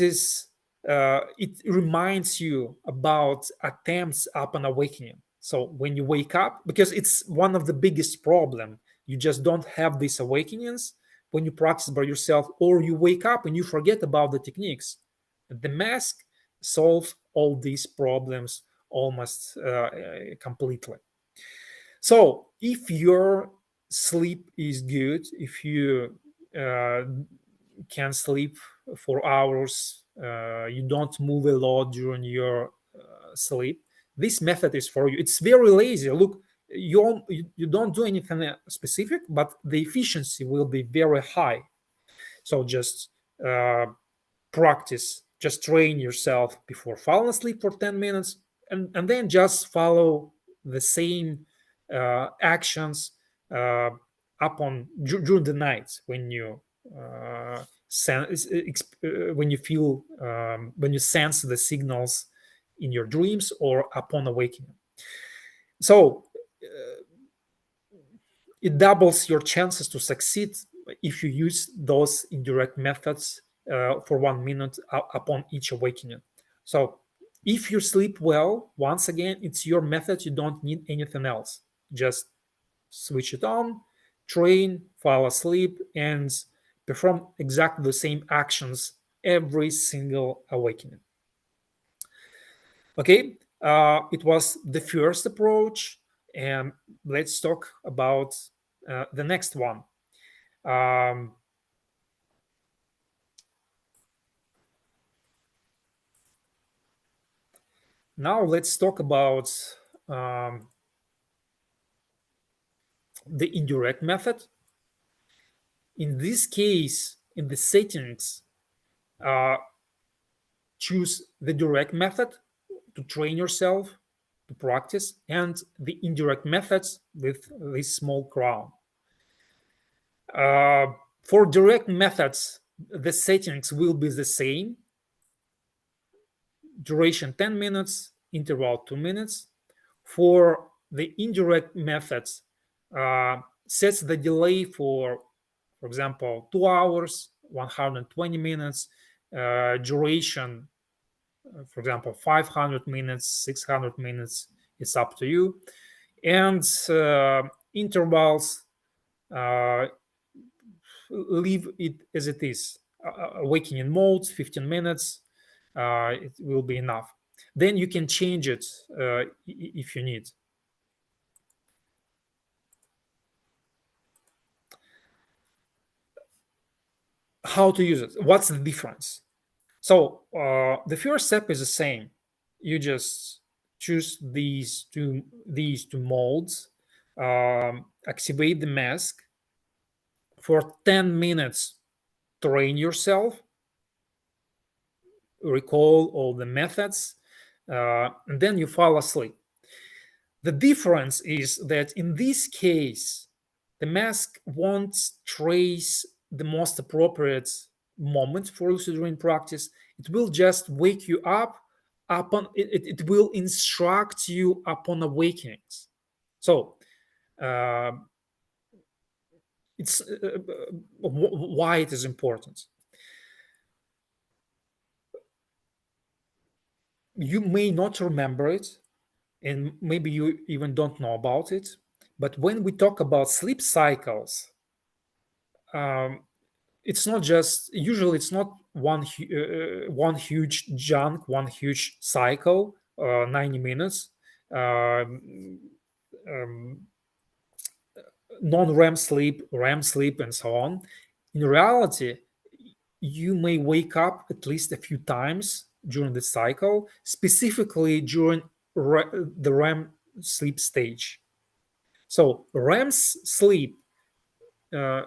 reminds you about attempts upon awakening. So when you wake up, because it's one of the biggest problem, you just don't have these awakenings when you practice by yourself, or you wake up and you forget about the techniques. The mask solves all these problems almost completely. So if your sleep is good, if you uh, can sleep for hours, you don't move a lot during your sleep, this method is for you. It's very lazy. Look, you don't do anything specific, but the efficiency will be very high. So just uh, practice, just train yourself before falling asleep for 10 minutes, and then just follow the same actions during the night when you when you feel when you sense the signals in your dreams or upon awakening. So it doubles your chances to succeed if you use those indirect methods for 1 minute upon each awakening. So if you sleep well, once again, it's your method. You don't need anything else. Just switch it on, train, fall asleep, and perform exactly the same actions every single awakening. Okay, it was the first approach, and let's talk about the next one. Um, Now let's talk about um, the indirect method. In this case, in the settings, uh, choose the direct method to train yourself to practice, and the indirect methods with this small crown. For direct methods, the settings will be the same. Duration 10 minutes, interval 2 minutes. For the indirect methods, sets the delay for example, 2 hours, 120 minutes, duration, for example, 500 minutes, 600 minutes, it's up to you. And intervals, uh, leave it as it is. Awakening mode, 15 minutes, it will be enough. Then you can change it if you need. How to use it? What's the difference? So the first step is the same. You just choose these two modes, activate the mask for 10 minutes, train yourself, recall all the methods, and then you fall asleep. The difference is that in this case, the mask won't trace the most appropriate moment for lucid dream practice. It will just wake you up upon it will instruct you upon awakenings. So it's why it is important. You may not remember it, and maybe you even don't know about it. But when we talk about sleep cycles, um, it's not just usually it's not one huge chunk, one huge cycle, 90 minutes, um, um, non-REM sleep, REM sleep, and so on. In reality, you may wake up at least a few times during the cycle, specifically during the REM sleep stage. So REM sleep uh,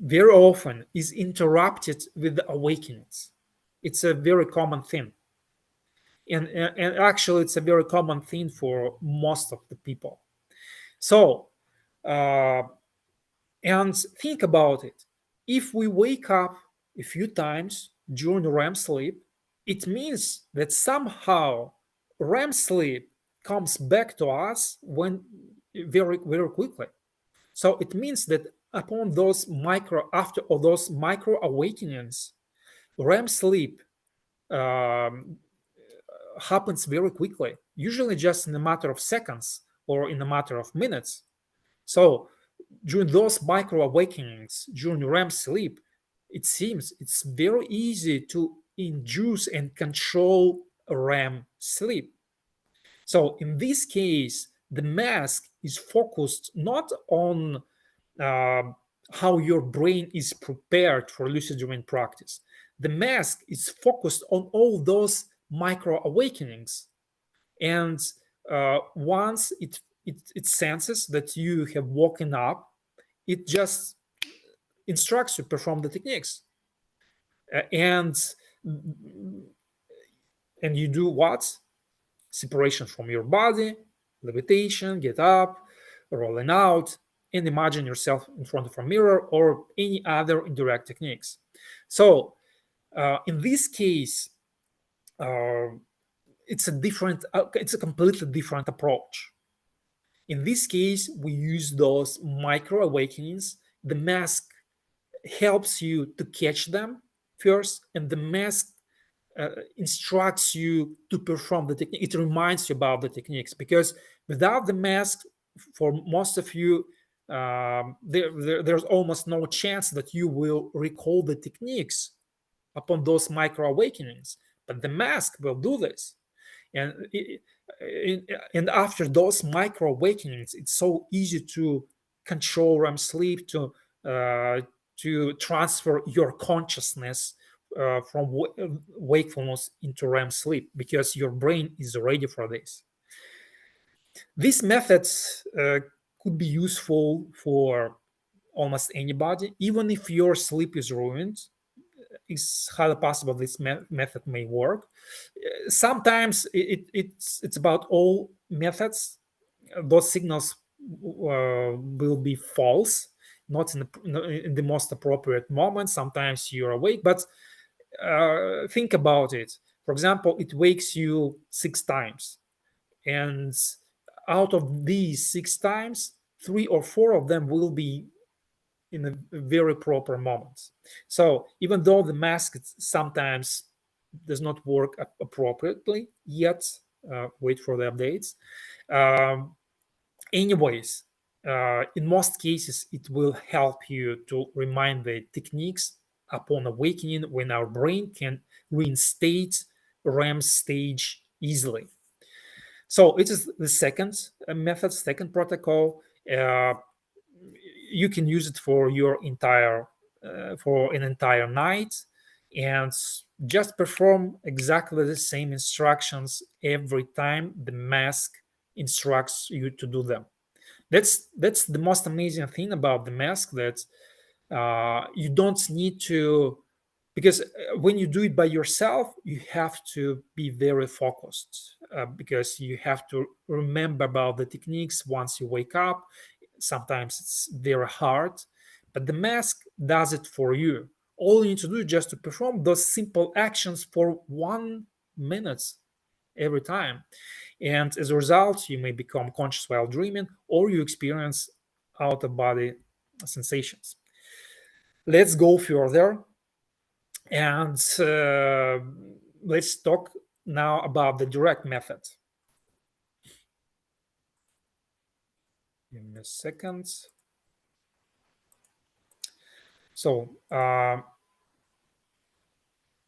very often is interrupted with the awakenings. It's a very common thing. And actually, it's a very common thing for most of the people. So, uh, and think about it. If we wake up a few times during REM sleep, it means that somehow REM sleep comes back to us when very, very quickly. So it means that upon those after all those micro awakenings, REM sleep um, happens very quickly, usually just in a matter of seconds or in a matter of minutes. So during those micro awakenings, during REM sleep, it seems it's very easy to induce and control REM sleep. So in this case, the mask is focused not on uh, how your brain is prepared for lucid dreaming practice. The mask is focused on all those micro awakenings, and once it senses that you have woken up, it just instructs you to perform the techniques. And you do what? Separation from your body, levitation, get up, rolling out, and imagine yourself in front of a mirror or any other indirect techniques. So in this case, uh, it's a completely different approach. In this case, we use those micro awakenings. The mask helps you to catch them first, and the mask instructs you to perform the technique. It reminds you about the techniques, because without the mask, for most of you, there's almost no chance that you will recall the techniques upon those micro awakenings. But the mask will do this. And and after those micro awakenings, it's so easy to control REM sleep, to transfer your consciousness from wakefulness into REM sleep, because your brain is ready for this. These methods could be useful for almost anybody, even if your sleep is ruined. It's highly possible this method may work. Sometimes it's about all methods. Those signals will be false, not in the most appropriate moment. Sometimes you're awake, but think about it. For example, it wakes you 6 times, and out of these 6 times, 3 or 4 of them will be in a very proper moment. So even though the mask sometimes does not work appropriately yet, wait for the updates. Um, Anyways, in most cases, it will help you to remind the techniques upon awakening when our brain can reinstate REM stage easily. So it is the second method, second protocol. Uh, you can use it for your entire for an entire night and just perform exactly the same instructions every time the mask instructs you to do them. That's the most amazing thing about the mask, that you don't need to, because when you do it by yourself you have to be very focused, because you have to remember about the techniques once you wake up. Sometimes it's very hard, but the mask does it for you. All you need to do is just to perform those simple actions for 1 minute every time, and as a result you may become conscious while dreaming, or you experience out of body sensations. Let's go further, and let's talk now about the direct method. Give me a second. So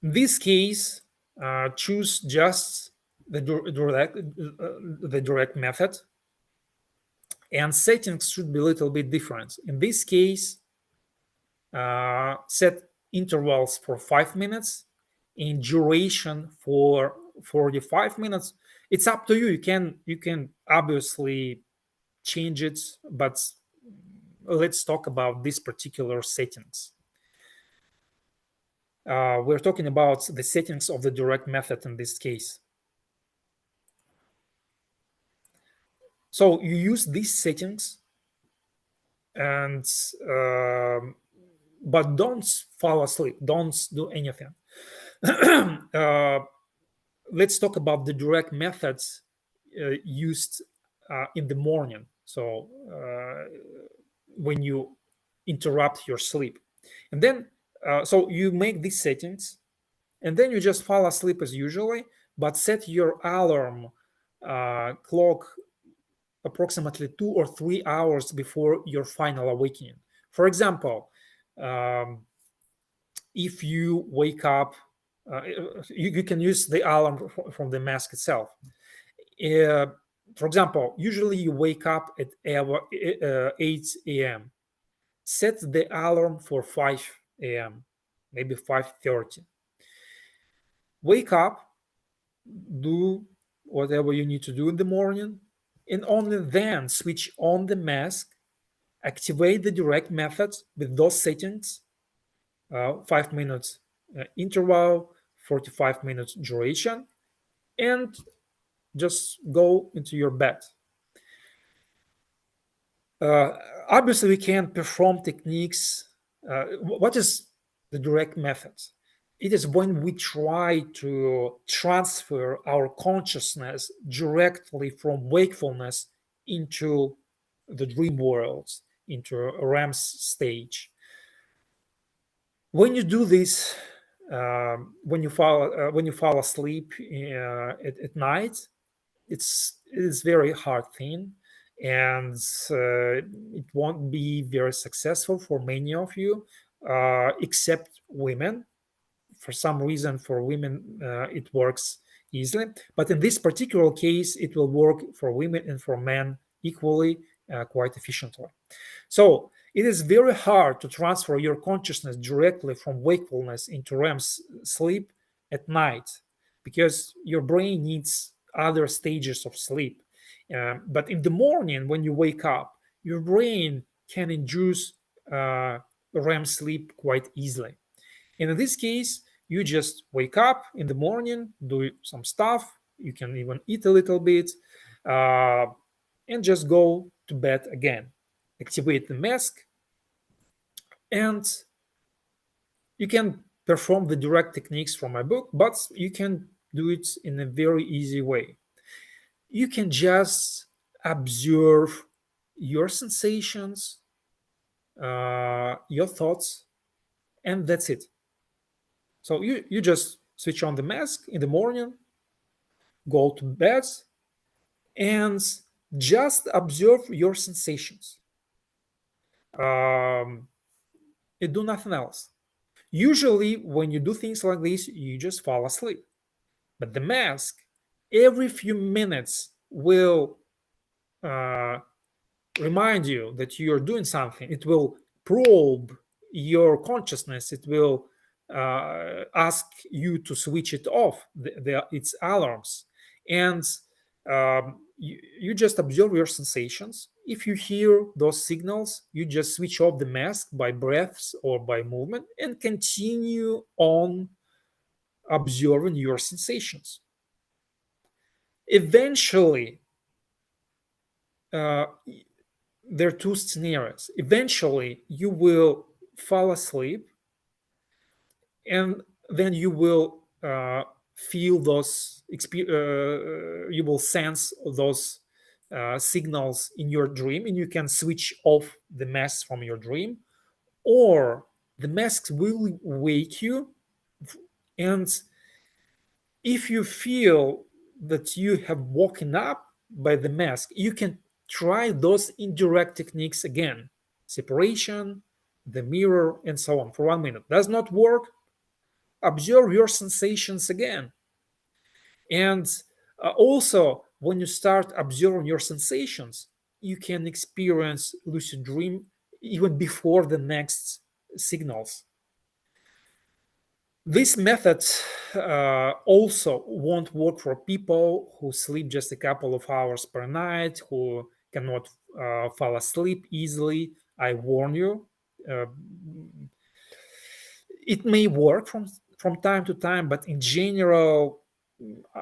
in this case, choose just the direct method, and settings should be a little bit different. In this case, set intervals for 5 minutes and duration for 45 minutes. It's up to you. You can obviously change it, but let's talk about these particular settings. We're talking about the settings of the direct method in this case. So you use these settings, and but don't fall asleep. Don't do anything. Let's talk about the direct methods used in the morning. So when you interrupt your sleep, and then so you make these settings, and then you just fall asleep as usually, but set your alarm clock approximately 2 or 3 hours before your final awakening. For example, um, if you wake up, you can use the alarm from the mask itself. Uh, for example, usually you wake up at 8 a.m. Set the alarm for 5 a.m., maybe 5:30. Wake up, do whatever you need to do in the morning, and only then switch on the mask, activate the direct method with those settings, 5 minutes interval, 45 minutes duration, and just go into your bed. Uh, Obviously, we can perform techniques. What is the direct method? It is when we try to transfer our consciousness directly from wakefulness into the dream worlds, into a REM stage. When you do this, when you fall asleep at night, it is very hard thing, and it won't be very successful for many of you, except women. For some reason, for women it works easily, but in this particular case it will work for women and for men equally, quite efficiently. So it is very hard to transfer your consciousness directly from wakefulness into REM sleep at night, because your brain needs other stages of sleep. But in the morning, when you wake up, your brain can induce REM sleep quite easily. And in this case, you just wake up in the morning, do some stuff. You can even eat a little bit, uh, and just go to bed again. Activate the mask, and you can perform the direct techniques from my book, but you can do it in a very easy way. You can just observe your sensations, your thoughts, and that's it. So you just switch on the mask in the morning, go to bed, and just observe your sensations. Um, and do nothing else. Usually, when you do things like this, you just fall asleep. But the mask, every few minutes, will uh, remind you that you're doing something. It will probe your consciousness. It will ask you to switch it off, its alarms. And you just observe your sensations. If you hear those signals, you just switch off the mask by breaths or by movement and continue on observing your sensations. Eventually, uh, there are two scenarios. Eventually, you will fall asleep, and then you will feel those, you will sense those signals in your dream, and you can switch off the mask from your dream, or the masks will wake you. And if you feel that you have woken up by the mask, you can try those indirect techniques again: separation, the mirror, and so on for 1 minute. Does not work? Observe your sensations again. And also, when you start observing your sensations, you can experience lucid dream even before the next signals. This method also won't work for people who sleep just a couple of hours per night, who cannot fall asleep easily. I warn you, uh, it may work from time to time, but in general,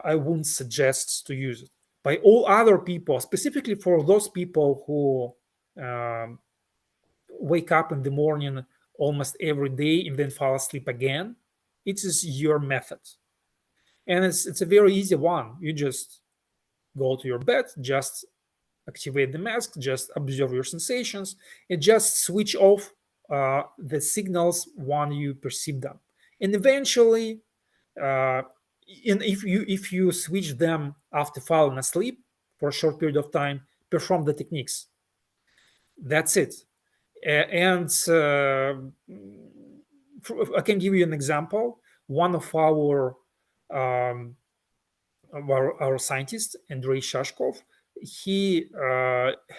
I wouldn't suggest to use it. By all other people, specifically for those people who wake up in the morning almost every day and then fall asleep again, it is your method. And it's a very easy one. You just go to your bed, just activate the mask, just observe your sensations, and just switch off the signals when you perceive them. And eventually, uh, and if you switch them after falling asleep for a short period of time, perform the techniques. That's it. And I can give you an example. One of um, our scientist, Andrei Shashkov, he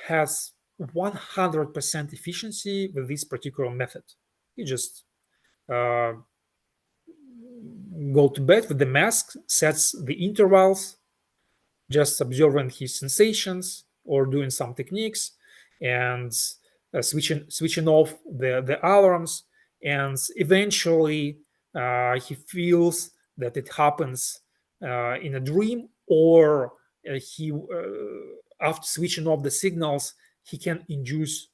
has 100% efficiency with this particular method. He just uh, go to bed with the mask, sets the intervals, just observing his sensations or doing some techniques, and switching off the alarms, and eventually he feels that it happens in a dream, or he after switching off the signals, he can induce,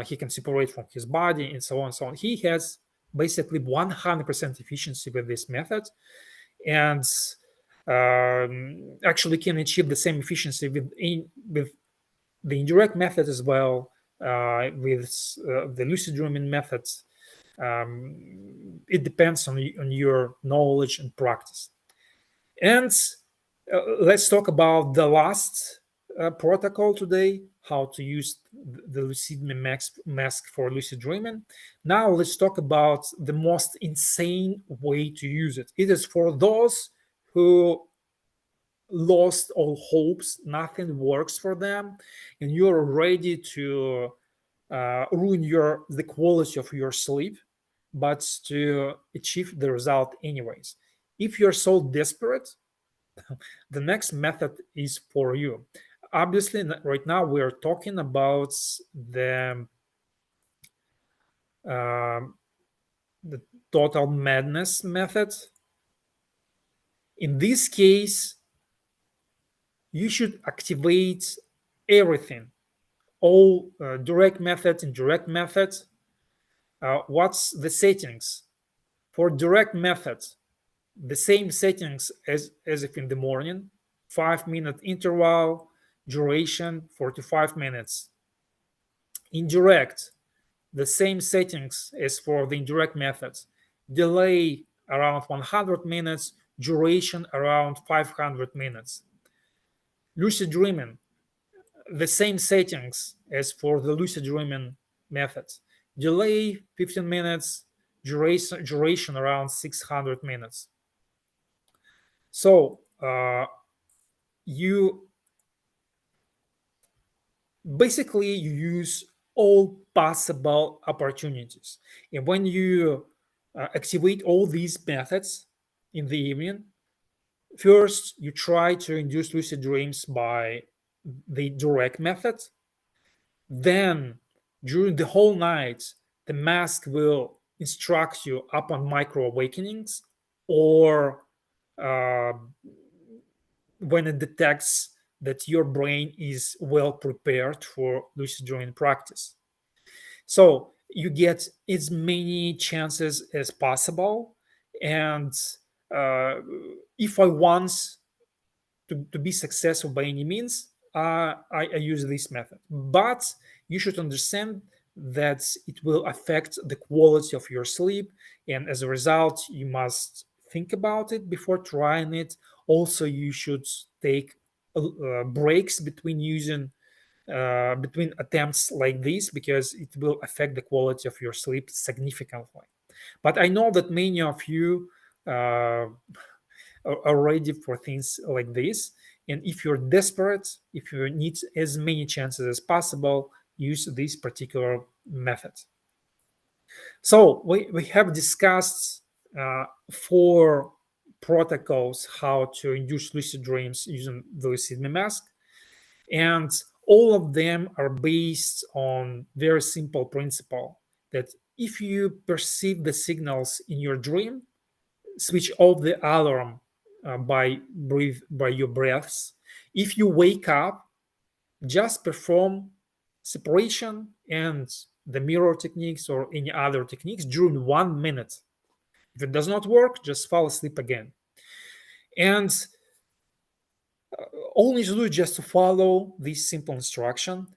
he can separate from his body, and so on and so on. He has basically 100% efficiency with this method, and actually can achieve the same efficiency with the indirect method as well, with the lucid dreaming methods. It depends on your knowledge and practice. And let's talk about the last protocol today, how to use the LucidMe mask for lucid dreaming. Now let's talk about the most insane way to use it. It is for those who lost all hopes, nothing works for them, and you're ready to ruin the quality of your sleep, but to achieve the result anyways. If you're so desperate, the next method is for you. Obviously, right now we're talking about the um, the total madness method. In this case, you should activate everything, all direct methods, indirect methods. What's the settings for direct methods? The same settings as if in the morning: 5-minute interval, duration 45 minutes. Indirect, the same settings as for the indirect methods. Delay around 100 minutes, duration around 500 minutes. Lucid dreaming, the same settings as for the lucid dreaming methods. Delay 15 minutes, duration around 600 minutes. So you basically you use all possible opportunities, and when you activate all these methods in the evening, first you try to induce lucid dreams by the direct method. Then during the whole night the mask will instruct you upon micro awakenings, or uh, when it detects that your brain is well prepared for lucid dreaming practice. So you get as many chances as possible. And uh, if I want to be successful by any means, I use this method. But you should understand that it will affect the quality of your sleep. And as a result, you must think about it before trying it. Also, you should take breaks between using between attempts like this, because it will affect the quality of your sleep significantly. But I know that many of you are ready for things like this. And if you're desperate, if you need as many chances as possible, use this particular method. So we have discussed four protocols how to induce lucid dreams using the LucidMe mask. And all of them are based on very simple principle that if you perceive the signals in your dream, switch off the alarm by your breaths. If you wake up, just perform separation and the mirror techniques or any other techniques during 1 minute. If it does not work, just fall asleep again. And all you need to do is just to follow this simple instruction.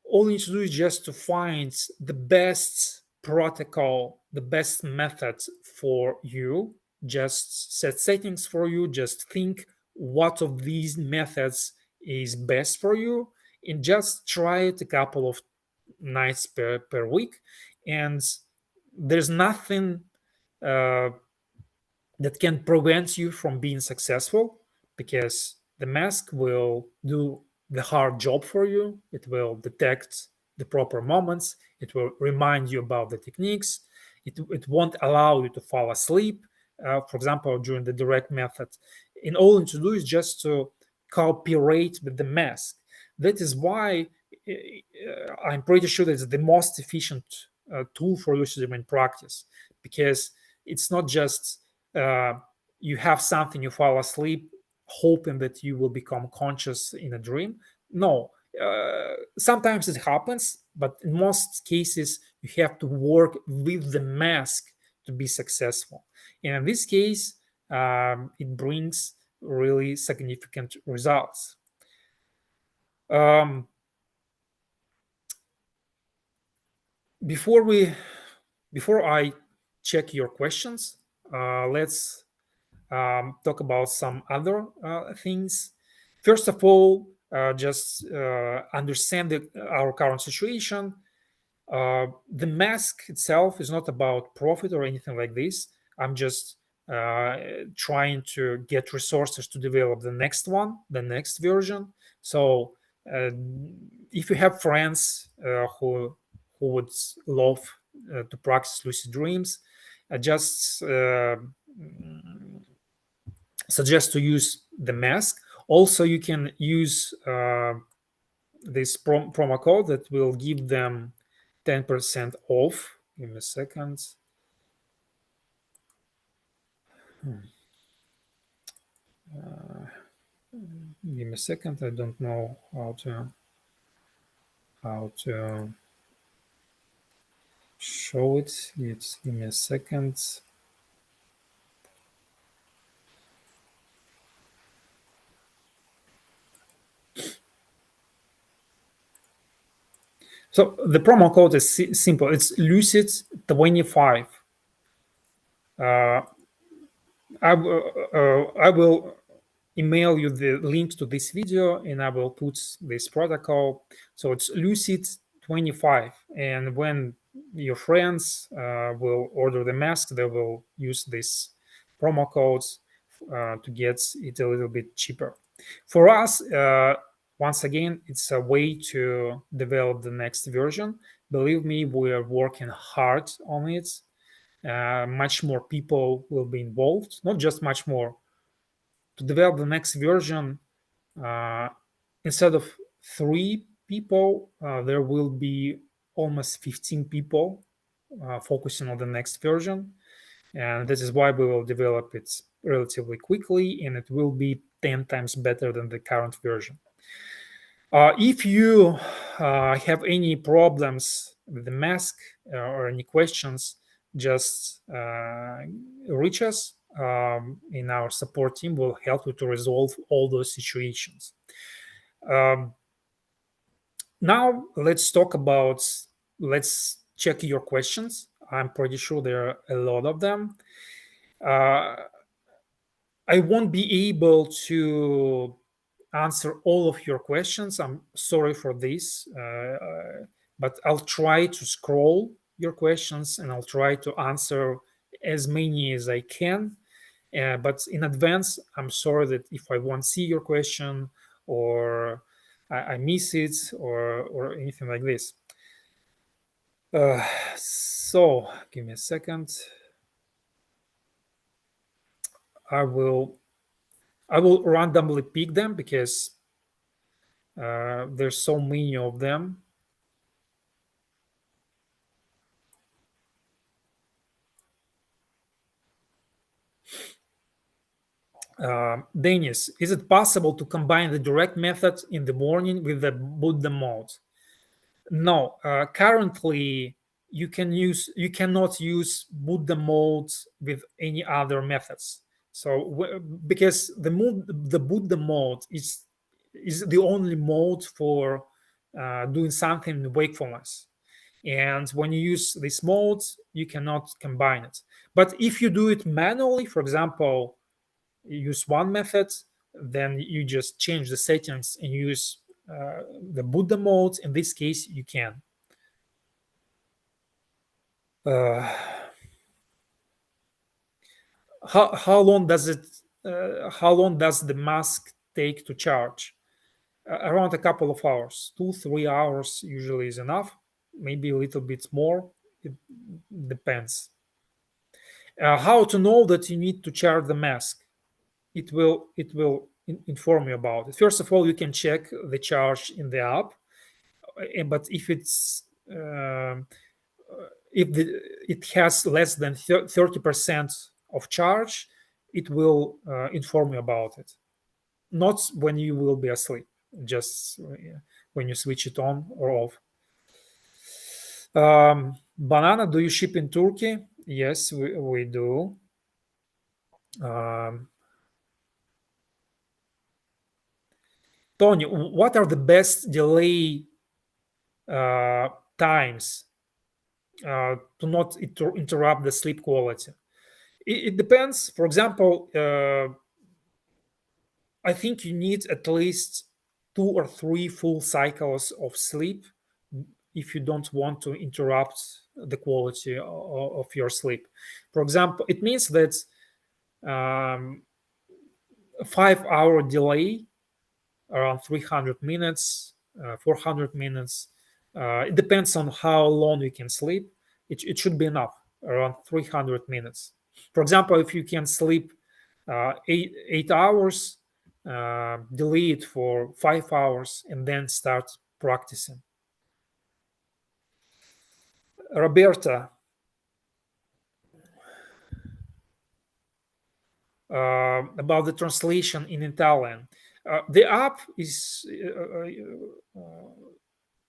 All you need to do is just to find the best protocol, the best method for you. Just set settings for you. Just think what of these methods is best for you, and just try it a couple of nights per week. And there's nothing uh, that can prevent you from being successful, because the mask will do the hard job for you. It will detect the proper moments. It will remind you about the techniques. It won't allow you to fall asleep, for example, during the direct method. And all you need to do is just to cooperate with the mask. That is why I'm pretty sure that it's the most efficient tool for lucid dreaming practice, because it's not just uh, you have something, you fall asleep hoping that you will become conscious in a dream. No, sometimes it happens, but in most cases you have to work with the mask to be successful. And in this case, it brings really significant results. um, before we before I check your questions, let's talk about some other things. First of all, just understand our current situation. The mask itself is not about profit or anything like this. I'm just uh, trying to get resources to develop the next one, the next version. So uh, if you have friends who would love to practice lucid dreams, just suggest to use the mask. Also, you can use this promo code that will give them 10% off. Give me a second. Give me a second. I don't know how to show it. It's give me a second. So the promo code is simple. It's Lucid 25. Uh, I will email you the link to this video, and I will put this protocol. So it's Lucid 25. And when your friends will order the mask, they will use this promo codes to get it a little bit cheaper. For us, once again, it's a way to develop the next version. Believe me, we are working hard on it. Much more people will be involved, not just much more. To develop the next version, uh, instead of 3 people, there will be almost 15 people focusing on the next version. And this is why we will develop it relatively quickly, and it will be 10 times better than the current version. If you have any problems with the mask or any questions, just reach us. In our support team will help you to resolve all those situations. Um, Now let's check your questions. I'm pretty sure there are a lot of them. Uh, I won't be able to answer all of your questions. I'm sorry for this, but I'll try to scroll your questions and I'll try to answer as many as I can. But in advance, I'm sorry that if I won't see your question or I miss it or anything like this. So give me a second. I will I will randomly pick them because there's so many of them. Dennis, is it possible to combine the direct method in the morning with the Buddha mode? No, currently you cannot use Buddha mode with any other methods. So because the Buddha mode is the only mode for doing something in wakefulness. And when you use this mode, you cannot combine it. But if you do it manually, for example, you use one method, then you just change the settings and use the Buddha mode. In this case, you can. Uh, how long does it? How long does the mask take to charge? Around a couple of hours, 2-3 hours usually is enough. Maybe a little bit more. It depends. How to know that you need to charge the mask? It will inform you about it. First of all, you can check the charge in the app, but if it has less than 30% of charge, it will inform you about it. Not when you will be asleep, just when you switch it on or off. Banana, do you ship in Turkey? Yes, we do. Um, Tony, what are the best delay times to not interrupt the sleep quality? It depends. For example, I think you need at least 2 or 3 full cycles of sleep if you don't want to interrupt the quality of your sleep. For example, it means that a 5 hour delay around 300 minutes, 400 minutes. It depends on how long you can sleep. It should be enough, around 300 minutes. For example, if you can sleep 8 hours, delay it for 5 hours and then start practicing. Roberta, about the translation in Italian. The app is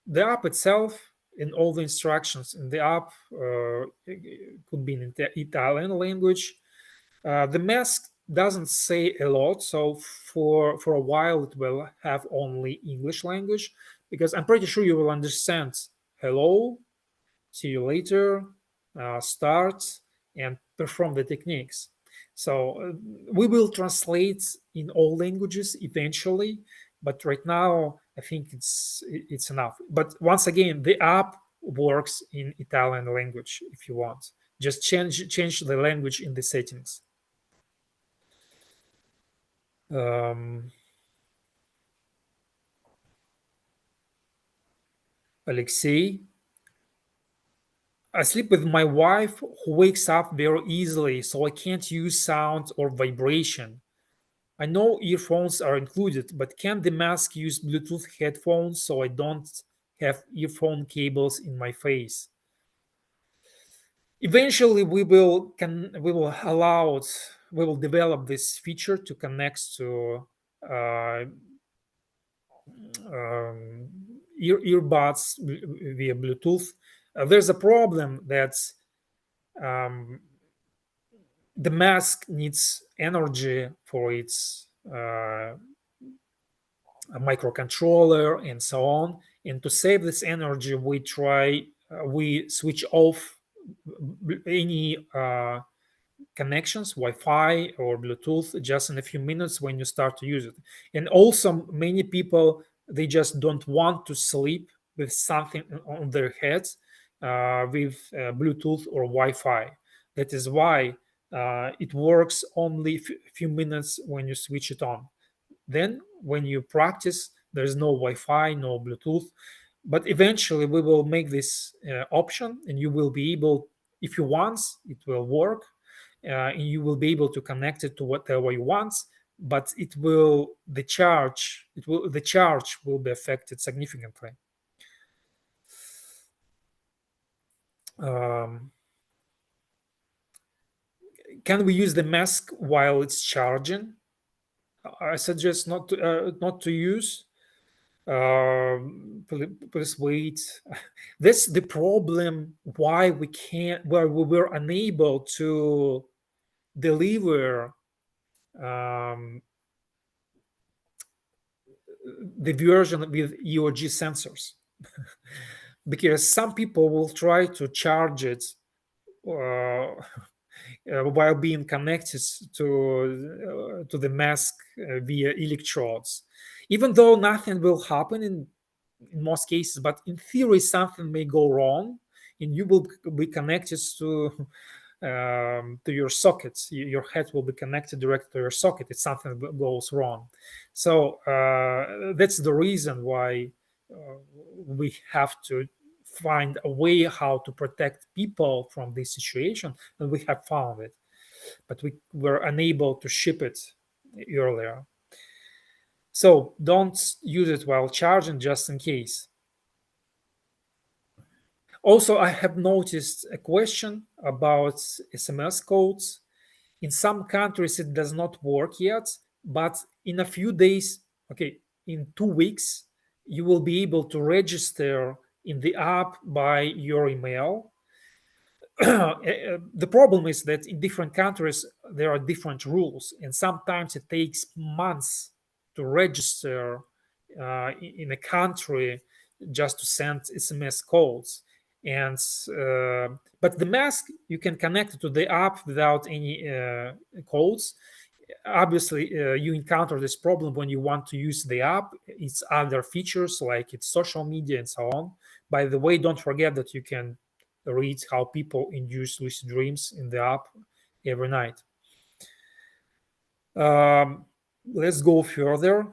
the app itself and all the instructions in the app could be in Italian language. The mask doesn't say a lot, so for a while it will have only English language, because I'm pretty sure you will understand hello, see you later, start, and perform the techniques. So we will translate in all languages eventually, but right now I think it's enough. But once again, the app works in Italian language if you want. Just change the language in the settings. Um, Alexei, I sleep with my wife who wakes up very easily, so I can't use sound or vibration. I know earphones are included, but can the mask use Bluetooth headphones so I don't have earphone cables in my face? Eventually, we will develop this feature to connect to uh, um, earbuds via Bluetooth. There's a problem that um, the mask needs energy for its a microcontroller and so on. And to save this energy, we switch off any connections, Wi-Fi or Bluetooth, just in a few minutes when you start to use it. And also, many people they just don't want to sleep with something on their heads with Bluetooth or Wi-Fi. That is why it works only a few minutes when you switch it on. Then, when you practice, there's no Wi-Fi, no Bluetooth, but eventually we will make this option, and you will be able, if you want, it will work, and you will be able to connect it to whatever you want. But the charge will be affected significantly. Um, can we use the mask while it's charging? I suggest not to use. Please wait. That's the problem why we were unable to deliver um, the version with EOG sensors. Because some people will try to charge it uh, while being connected to the mask via electrodes, even though nothing will happen in most cases, but in theory something may go wrong and you will be connected to your sockets. Your head will be connected directly to your socket if something goes wrong. So that's the reason why we have to find a way how to protect people from this situation, and we have found it, but we were unable to ship it earlier. So don't use it while charging, just in case. Also, I have noticed a question about SMS codes. In some countries, it does not work yet, but in a few days, okay, in 2 weeks, you will be able to register in the app by your email. The problem is that in different countries there are different rules, and sometimes it takes months to register in a country just to send SMS calls. And but the mask, you can connect to the app without any codes. Obviously, you encounter this problem when you want to use the app. It's other features like its social media and so on. By the way, don't forget that you can read how people induce lucid dreams in the app every night. Um, let's go further.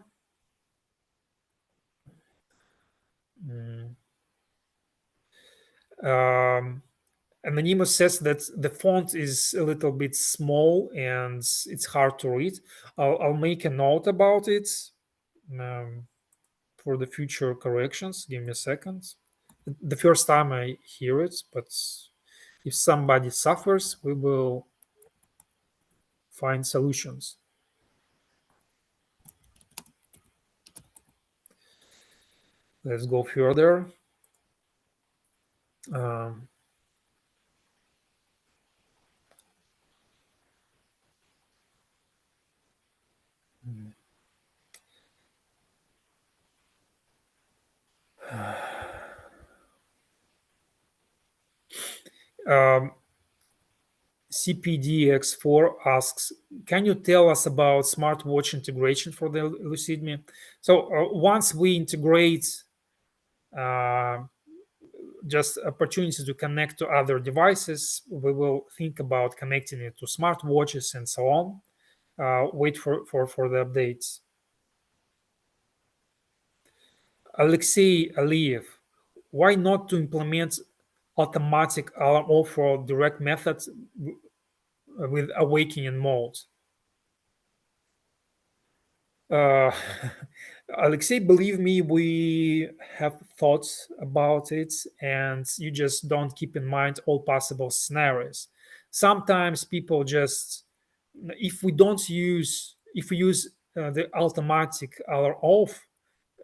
Mm. Um, Anonymous says that the font is a little bit small and it's hard to read. I'll make a note about it um, for the future corrections. Give me a second. The first time I hear it, but if somebody suffers, we will find solutions. Let's go further. Um, Um, CPDX4 asks, can you tell us about smartwatch integration for the LucidMe? So once we integrate uh, just opportunities to connect to other devices, we will think about connecting it to smartwatches and so on. Wait for the updates. Alexei Aliyev, why not to implement automatic alarm off for direct methods with awakening mode? Uh, Alexei, believe me, we have thoughts about it, and you just don't keep in mind all possible scenarios. Sometimes people just, if we use the automatic alarm off,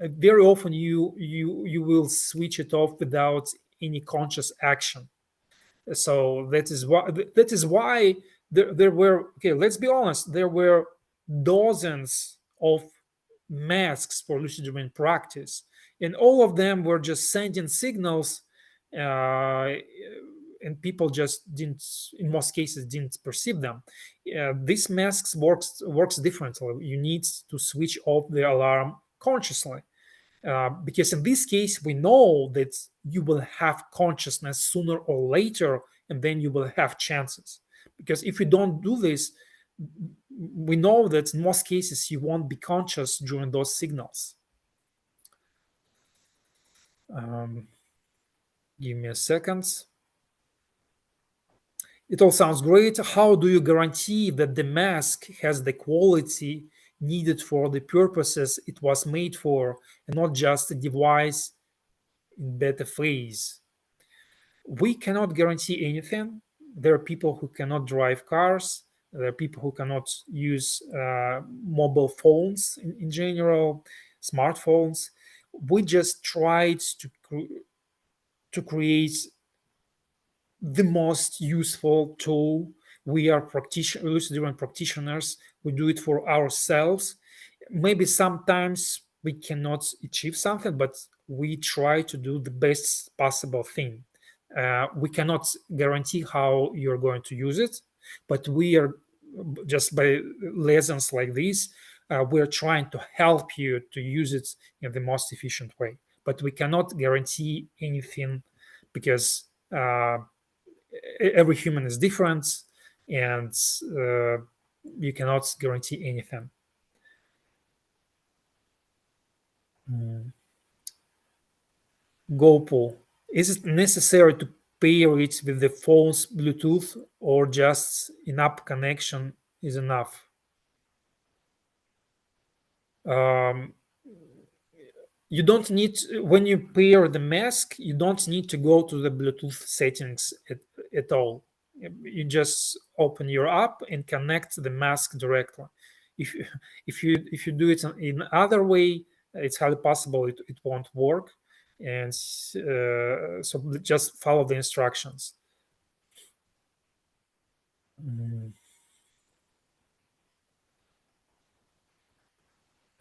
very often you will switch it off without any conscious action. So that is why there were, okay, let's be honest, there were dozens of masks for lucid dreaming practice, and all of them were just sending signals, uh, and people just didn't, in most cases, didn't perceive them. These masks works differently. You need to switch off the alarm consciously, because in this case we know that you will have consciousness sooner or later, and then you will have chances. Because if you don't do this, we know that in most cases you won't be conscious during those signals. um, Give me a second. It all sounds great. How do you guarantee that the mask has the quality needed for the purposes it was made for, and not just a device in beta phase? We cannot guarantee anything. There are people who cannot drive cars. There are people who cannot use mobile phones in general, smartphones. We just tried to create the most useful tool. We are lucid practitioners. We do it for ourselves. Maybe sometimes we cannot achieve something, but we try to do the best possible thing. We cannot guarantee how you're going to use it, but we are, just by lessons like this, we're trying to help you to use it in the most efficient way. But we cannot guarantee anything, because every human is different, and you cannot guarantee anything. Mm. Gopal, is it necessary to pair it with the phone's Bluetooth, or just in-app connection is enough? Um, you don't need when you pair the mask, you don't need to go to the Bluetooth settings at all. You just open your app and connect the mask directly. If you do it in other way, it's highly possible it won't work. And so just follow the instructions. Mm,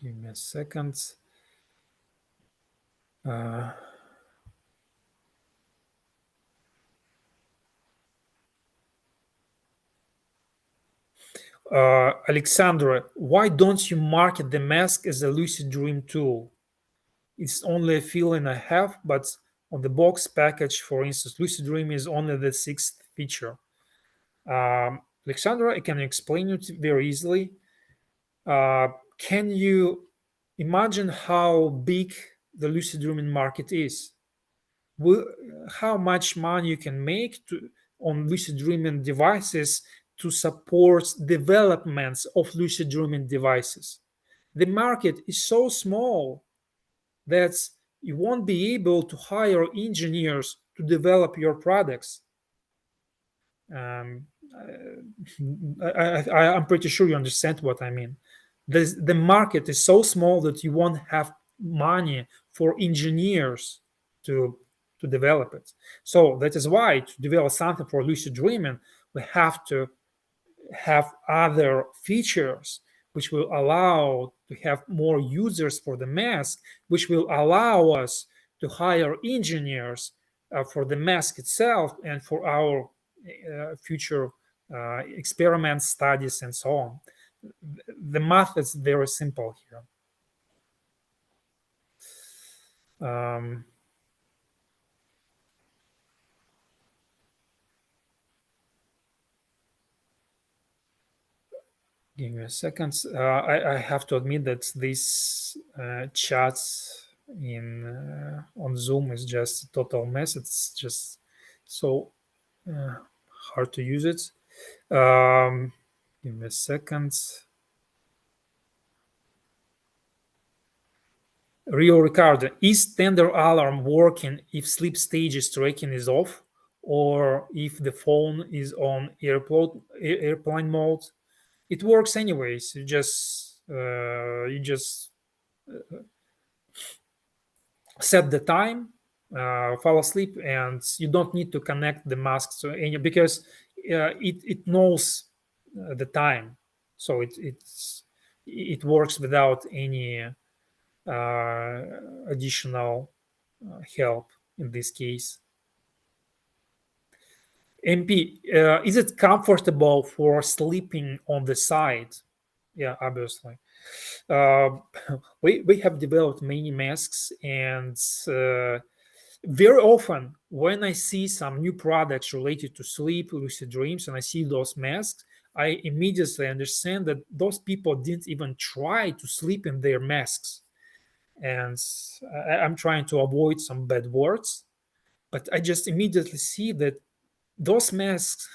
Give me a second. uh, Alexandra, why don't you market the mask as a lucid dream tool? It's only a feeling I have, but on the box package, for instance, lucid dream is only the sixth feature. Alexandra, I can explain it very easily. Can you imagine how big the lucid dreaming market is? How much money you can make on lucid dreaming devices to support developments of lucid dreaming devices? The market is so small that you won't be able to hire engineers to develop your products. Um, I'm pretty sure you understand what I mean. The market is so small that you won't have money for engineers to to develop it. So that is why, to develop something for lucid dreaming, we have to have other features which will allow to have more users for the mask, which will allow us to hire engineers for the mask itself and for our future experiments, studies, and so on. The math is very simple here. Give me a second. I have to admit that these chats in on Zoom is just a total mess. It's just so uh, hard to use it. Give me a second. Rio Ricardo, is tender alarm working if sleep stages tracking is off, or if the phone is on airplane mode? It works anyways. You just set the time, fall asleep, and you don't need to connect the mask to any, because it knows the time, so it works without any additional help in this case. MP, is it comfortable for sleeping on the side? Yeah, obviously. Uh, we have developed many masks, and very often when I see some new products related to sleep, lucid dreams, and I see those masks, I immediately understand that those people didn't even try to sleep in their masks. And I'm trying to avoid some bad words, but I just immediately see that those masks,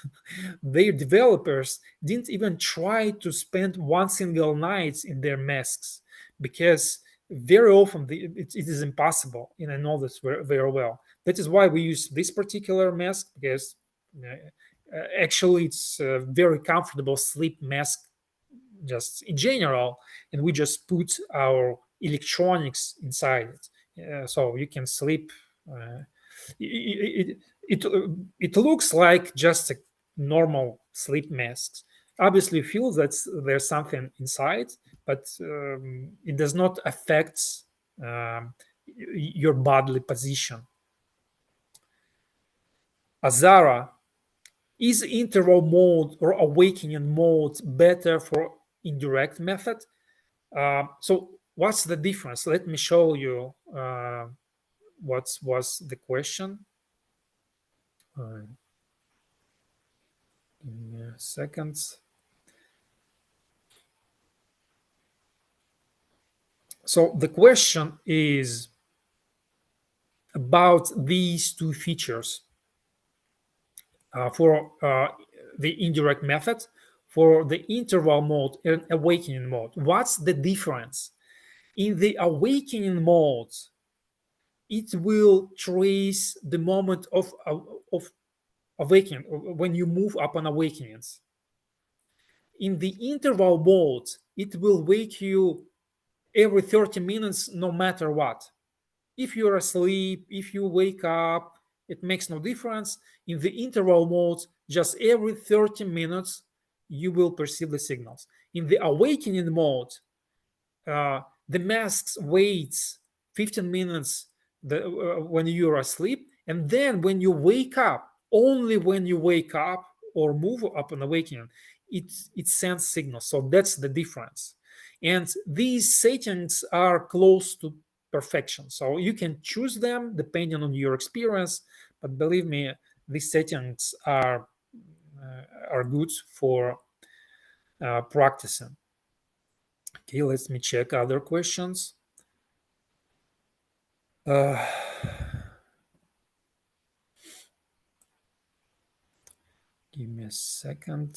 their developers didn't even try to spend one single night in their masks, because very often it is impossible, and I know this very, very well. That is why we use this particular mask, because actually it's a very comfortable sleep mask just in general, and we just put our electronics inside it, so you can sleep. It looks like just a normal sleep mask. Obviously, you feel that there's something inside, but it does not affect your bodily position. Azara, is interval mode or awakening mode better for indirect method? So what's the difference? Let me show you what was the question. Give me a second. So the question is about these two features for the indirect method, for the interval mode and awakening mode. What's the difference? In the awakening mode, it will trace the moment of awakening, when you move upon awakenings. In the interval mode, it will wake you every 30 minutes, no matter what. If you're asleep, if you wake up, it makes no difference. In the interval mode, just every 30 minutes, you will perceive the signals. In the awakening mode, the masks waits 15 minutes when you're asleep, and then when you wake up, only when you wake up or move up on awakening, it sends signals. So that's the difference, and these settings are close to perfection, so you can choose them depending on your experience, but believe me, these settings are good for practicing. Okay, let me check other questions. Uh, Give me a second.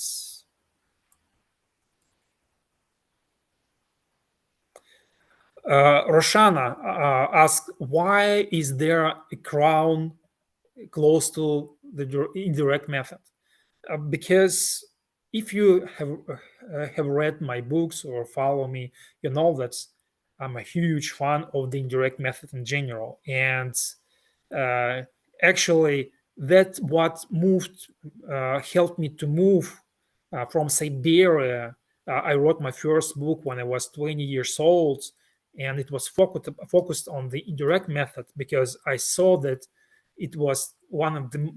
Roshana asked, why is there a crown close to the indirect method? Because if you have read my books or follow me, you know that I'm a huge fan of the indirect method in general, and uh, actually that what moved helped me to move from Siberia. I wrote my first book when I was 20 years old, and it was focused on the indirect method, because I saw that it was one of the,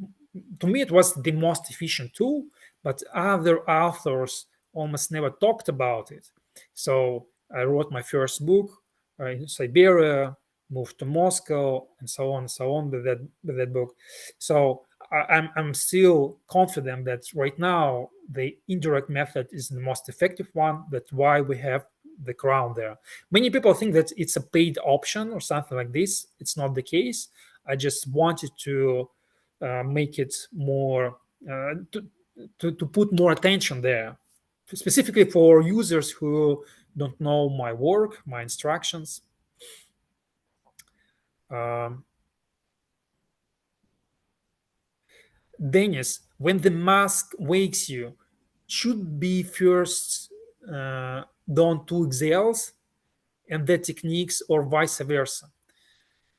to me, it was the most efficient tool, but other authors almost never talked about it. So I wrote my first book in Siberia, moved to Moscow, and so on and so on with that book. So I'm still confident that right now the indirect method is the most effective one. That's why we have the crown there. Many people think that it's a paid option or something like this. It's not the case. I just wanted to make it more to put more attention there, specifically for users who don't know my work, my instructions. Um, Dennis, when the mask wakes you, should be first done two exhales and the techniques, or vice versa.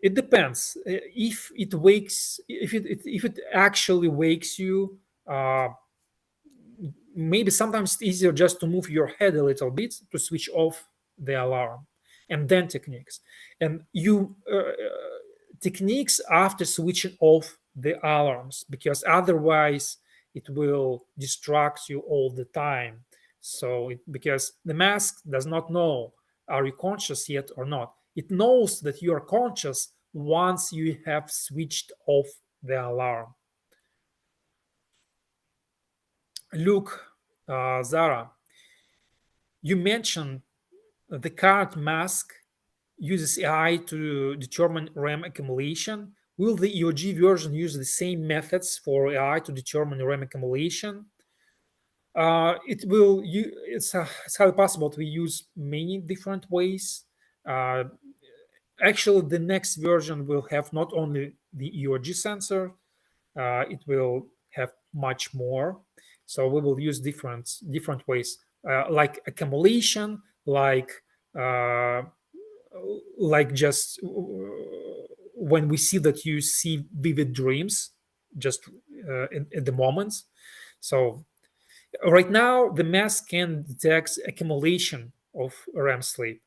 It depends. If it wakes, if it actually wakes you, uh, maybe sometimes it's easier just to move your head a little bit to switch off the alarm, and then techniques. And you techniques after switching off the alarms, because otherwise it will distract you all the time. So because the mask does not know are you conscious yet or not. It knows that you are conscious once you have switched off the alarm. Look, Zara, you mentioned the current mask uses AI to determine RAM accumulation. Will the EOG version use the same methods for AI to determine RAM accumulation? It will. It's highly possible to use many different ways. Uh, Actually, the next version will have not only the EOG sensor, it will have much more. So we will use different ways, like accumulation, uh, like just when we see that you see vivid dreams, just in the moments. So right now, the mask can detect accumulation of REM sleep.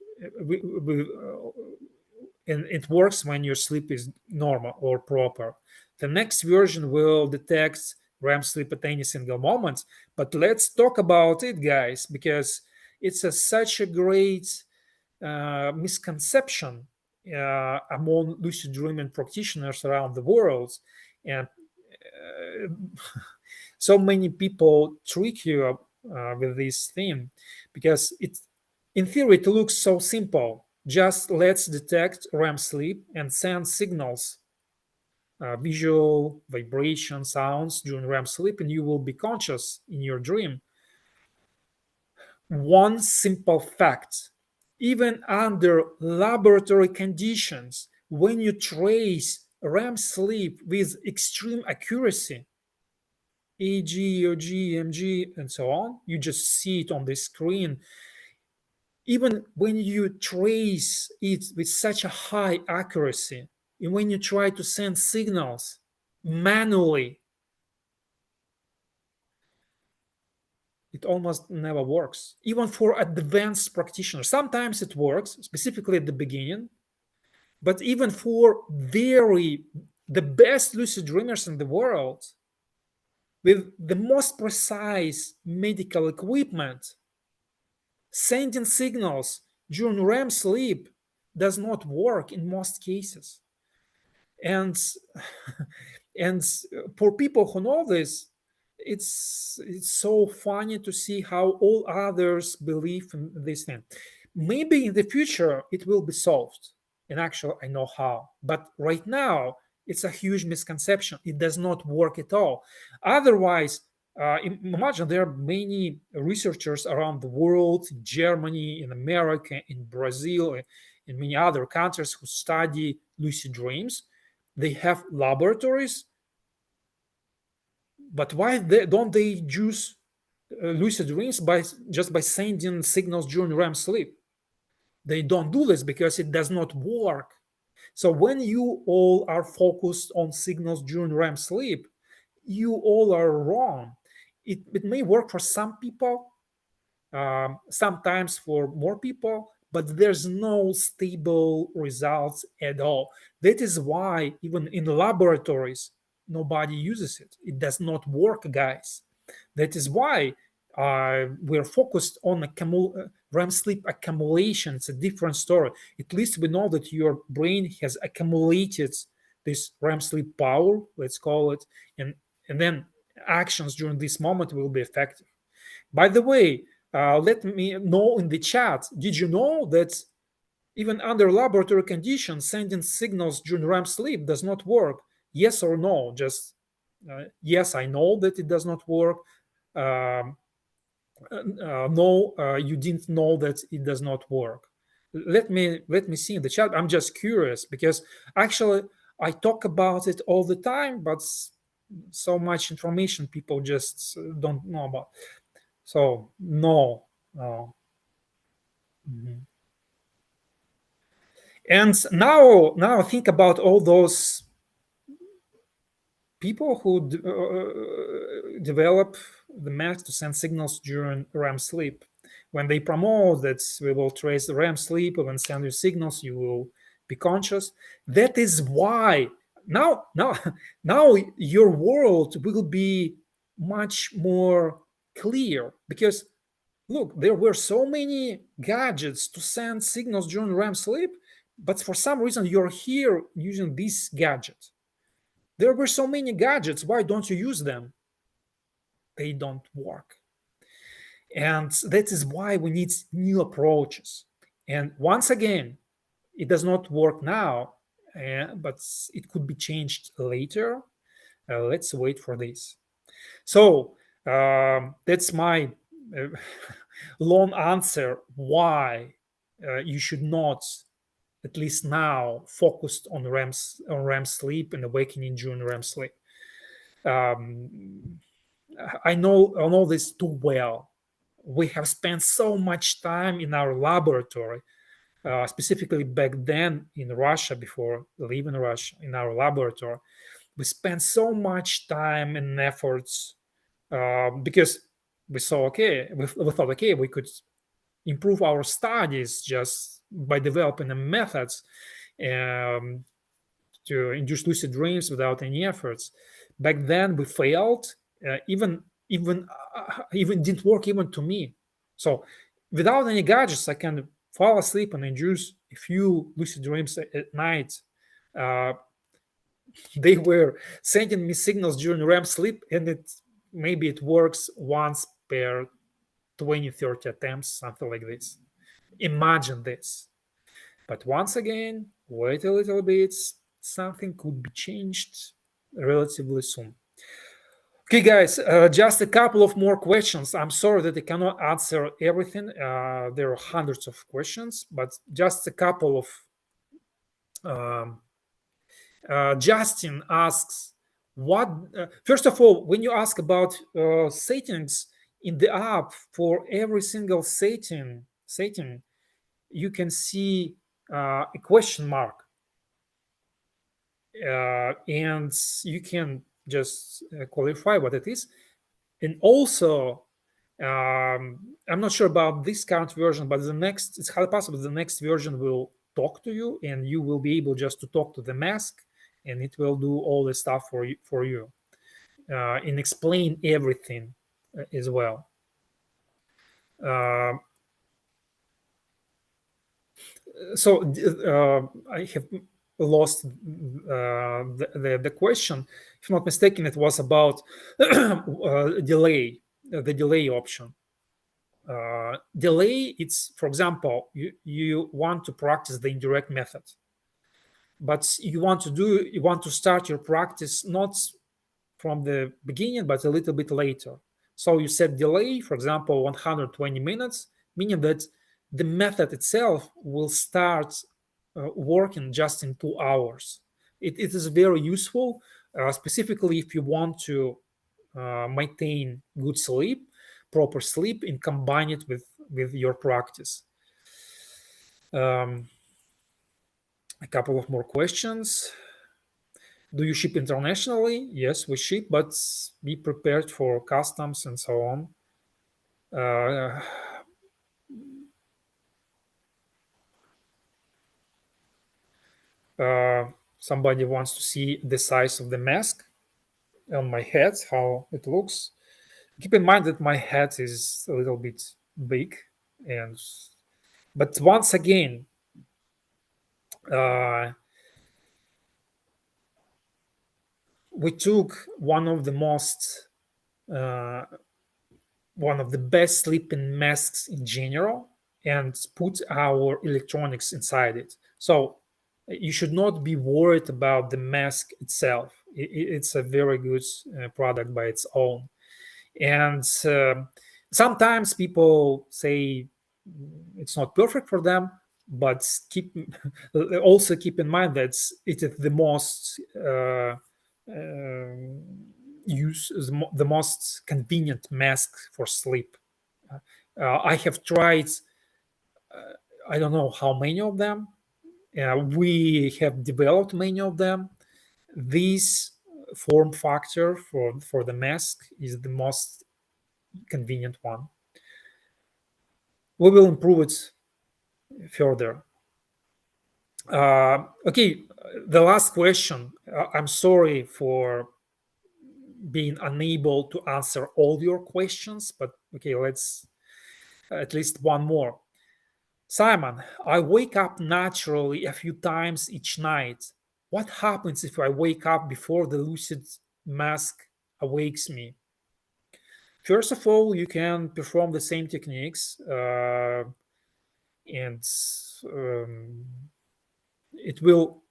And it works when your sleep is normal or proper. The next version will detect REM sleep at any single moment. But let's talk about it, guys, because it's such a great misconception among lucid dreaming practitioners around the world. And so many people trick you with this theme because in theory it looks so simple. Just let's detect REM sleep and send signals, visual, vibration, sounds during REM sleep, and you will be conscious in your dream. One simple fact: even under laboratory conditions, when you trace REM sleep with extreme accuracy, EG, OG, MG, and so on, you just see it on the screen. Even when you trace it with such a high accuracy, and when you try to send signals manually, it almost never works. Even for advanced practitioners, sometimes it works, specifically at the beginning, but even for the best lucid dreamers in the world, with the most precise medical equipment, sending signals during REM sleep does not work in most cases. And and for people who know this, it's so funny to see how all others believe in this thing. Maybe in the future it will be solved, and actually I know how, but right now it's a huge misconception. It does not work at all. Otherwise, imagine there are many researchers around the world, in Germany, in America, in Brazil, in many other countries, who study lucid dreams. They have laboratories, but why don't they use lucid dreams by just by sending signals during REM sleep? They don't do this because it does not work. So when you all are focused on signals during REM sleep, you all are wrong. It may work for some people, sometimes for more people, but there's no stable results at all. That is why even in laboratories, nobody uses it. It does not work, guys. That is why we're focused on REM sleep accumulation. It's a different story. At least we know that your brain has accumulated this REM sleep power, let's call it, and then actions during this moment will be effective. By the way, let me know in the chat, did you know that even under laboratory conditions, sending signals during REM sleep does not work? Yes or no? Just yes, I know that it does not work. Um, no, you didn't know that it does not work. Let me see in the chat. I'm just curious because actually I talk about it all the time, but so much information people just don't know about. So no, no. Mhm. And now think about all those people who develop the math to send signals during REM sleep. When they promote that we will trace the REM sleep, when send you signals, you will be conscious. That is why now now your world will be much more clear because look, there were so many gadgets to send signals during REM sleep, but for some reason you're here using this gadget. There were so many gadgets. Why don't you use them? They don't work. And that is why we need new approaches. And once again, it does not work now, but it could be changed later. Let's wait for this. So that's my uh, long answer why you should not, at least now, focus on REM sleep and awakening during REM sleep. Um, I know this too well. We have spent so much time in our laboratory, specifically back then in Russia, before leaving Russia, in our laboratory. We spent so much time and efforts because we saw, okay, we thought, okay, we could improve our studies just by developing the methods um, to induce lucid dreams without any efforts. Back then, we failed. Even didn't work even to me. So, without any gadgets, I can fall asleep and induce a few lucid dreams at night. Uh, they were sending me signals during REM sleep, and maybe it works once per 20, 30 attempts, something like this. Imagine this. But once again, wait a little bit, something could be changed relatively soon. Okay, guys, just a couple of more questions. I'm sorry that I cannot answer everything. There are hundreds of questions, but just a couple of. Um, Justin asks, what? First of all, when you ask about settings in the app, for every single setting, you can see a question mark, and you can just qualify what it is. And also, I'm not sure about this current version, but it's highly possible the next version will talk to you, and you will be able just to talk to the mask, and it will do all the stuff for you and explain everything as well. Uh, so I have lost the question. If I'm not mistaken, it was about delay, the delay option. Delay, it's, for example, you want to practice the indirect method, but you want to start your practice not from the beginning but a little bit later. So you set delay, for example, 120 minutes, meaning that the method itself will start working just in 2 hours. It is very useful, specifically if you want to maintain good sleep, proper sleep, and combine it with your practice. Um, a couple of more questions. Do you ship internationally? Yes, we ship, but be prepared for customs and so on. Uh, uh, somebody wants to see the size of the mask on my head, how it looks. Keep in mind that my head is a little bit big, and but once again, uh, we took uh, one of the best sleeping masks in general and put our electronics inside it. So you should not be worried about the mask itself. It's a very good product by its own. And sometimes people say it's not perfect for them, but also keep in mind that it is the most uh, the most convenient mask for sleep. I have tried, I don't know how many of them. We have developed many of them. This form factor for the mask is the most convenient one. We will improve it further. Okay, the last question. I'm sorry for being unable to answer all your questions, but okay, let's at least one more. Simon, I wake up naturally a few times each night. What happens if I wake up before the lucid mask awakes me? First of all, you can perform the same techniques, and um, it will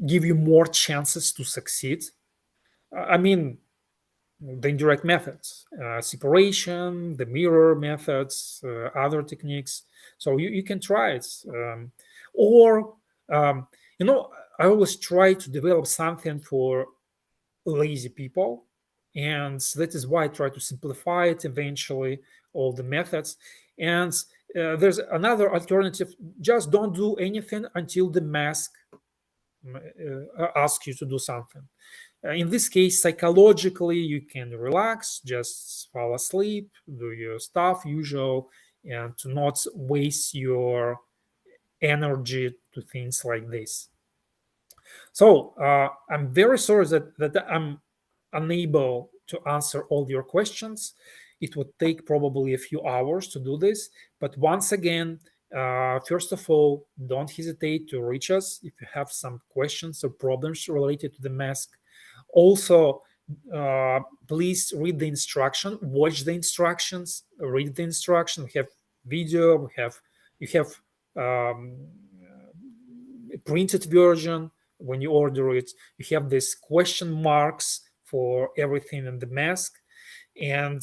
give you more chances to succeed. I mean, the indirect methods, separation, the mirror methods, other techniques. So you can try it. Or, um, you know, I always try to develop something for lazy people. And that is why I try to simplify it eventually, all the methods. And there's another alternative. Just don't do anything until the mask asks you to do something. In this case, psychologically, you can relax, just fall asleep, do your stuff usual, and to not waste your energy to things like this. So I'm very sorry that I'm unable to answer all your questions. It would take probably a few hours to do this. But once again, first of all, don't hesitate to reach us if you have some questions or problems related to the mask. Also, please read the instruction, watch the instructions, read the instruction. We have video, you have um, a printed version. When you order it, you have these question marks for everything in the mask, and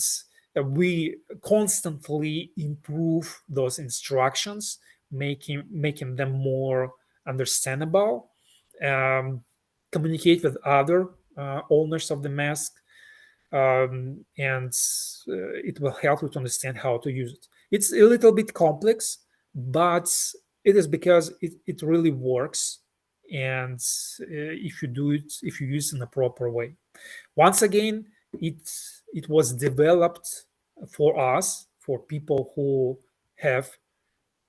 we constantly improve those instructions, making them more understandable. um, Communicate with other owners of the mask, and it will help you to understand how to use it. It's a little bit complex, but it is because it really works, and if you do it, if you use it in a proper way. Once again, it it was developed for us, for people who have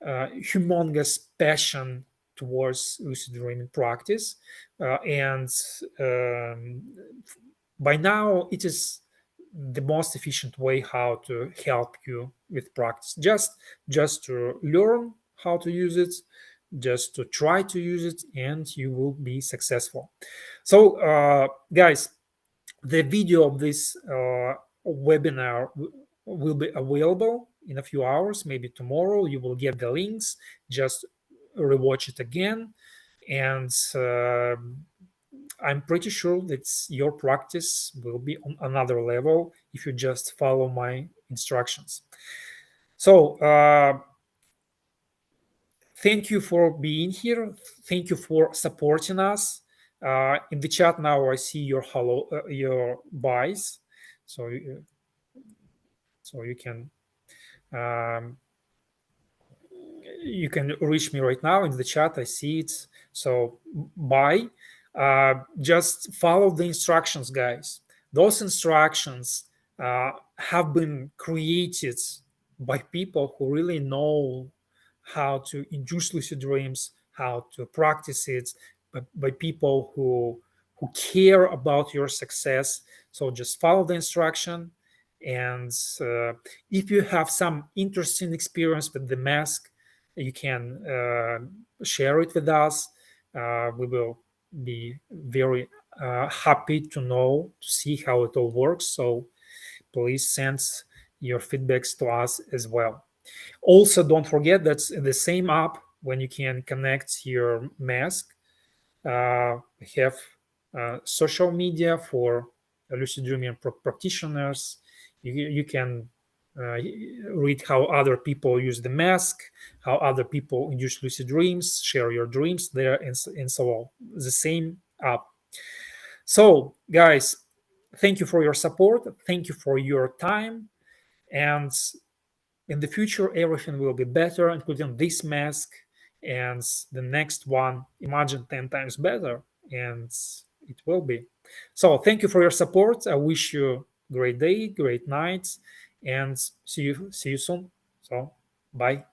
humongous passion towards lucid dreaming practice, and um, by now it is the most efficient way how to help you with practice. Just to learn how to use it, just to try to use it, and you will be successful. So guys, the video of this webinar will be available in a few hours, maybe tomorrow. You will get the links. Just rewatch it again, and I'm pretty sure that your practice will be on another level if you just follow my instructions. So thank you for being here. Thank you for supporting us. In the chat now, I see your hello, your buys. So, so um, you can reach me right now in the chat. I see it. So buy. Just follow the instructions, guys. Those instructions have been created by people who really know how to induce lucid dreams, how to practice it by people who care about your success. So just follow the instruction. And if you have some interesting experience with the mask, you can share it with us. We will be very happy to know, to see how it all works. So please send your feedbacks to us as well. Also, don't forget that in the same app, when you can connect your mask, we have social media for lucid dreaming practitioners. You can read how other people use the mask, how other people induce lucid dreams, share your dreams there, and so on. The same app. So, guys, thank you for your support. Thank you for your time. And in the future, everything will be better, including this mask and the next one. Imagine 10 times better, and it will be. So, thank you for your support. I wish you great day, great night, and see you soon. So, bye.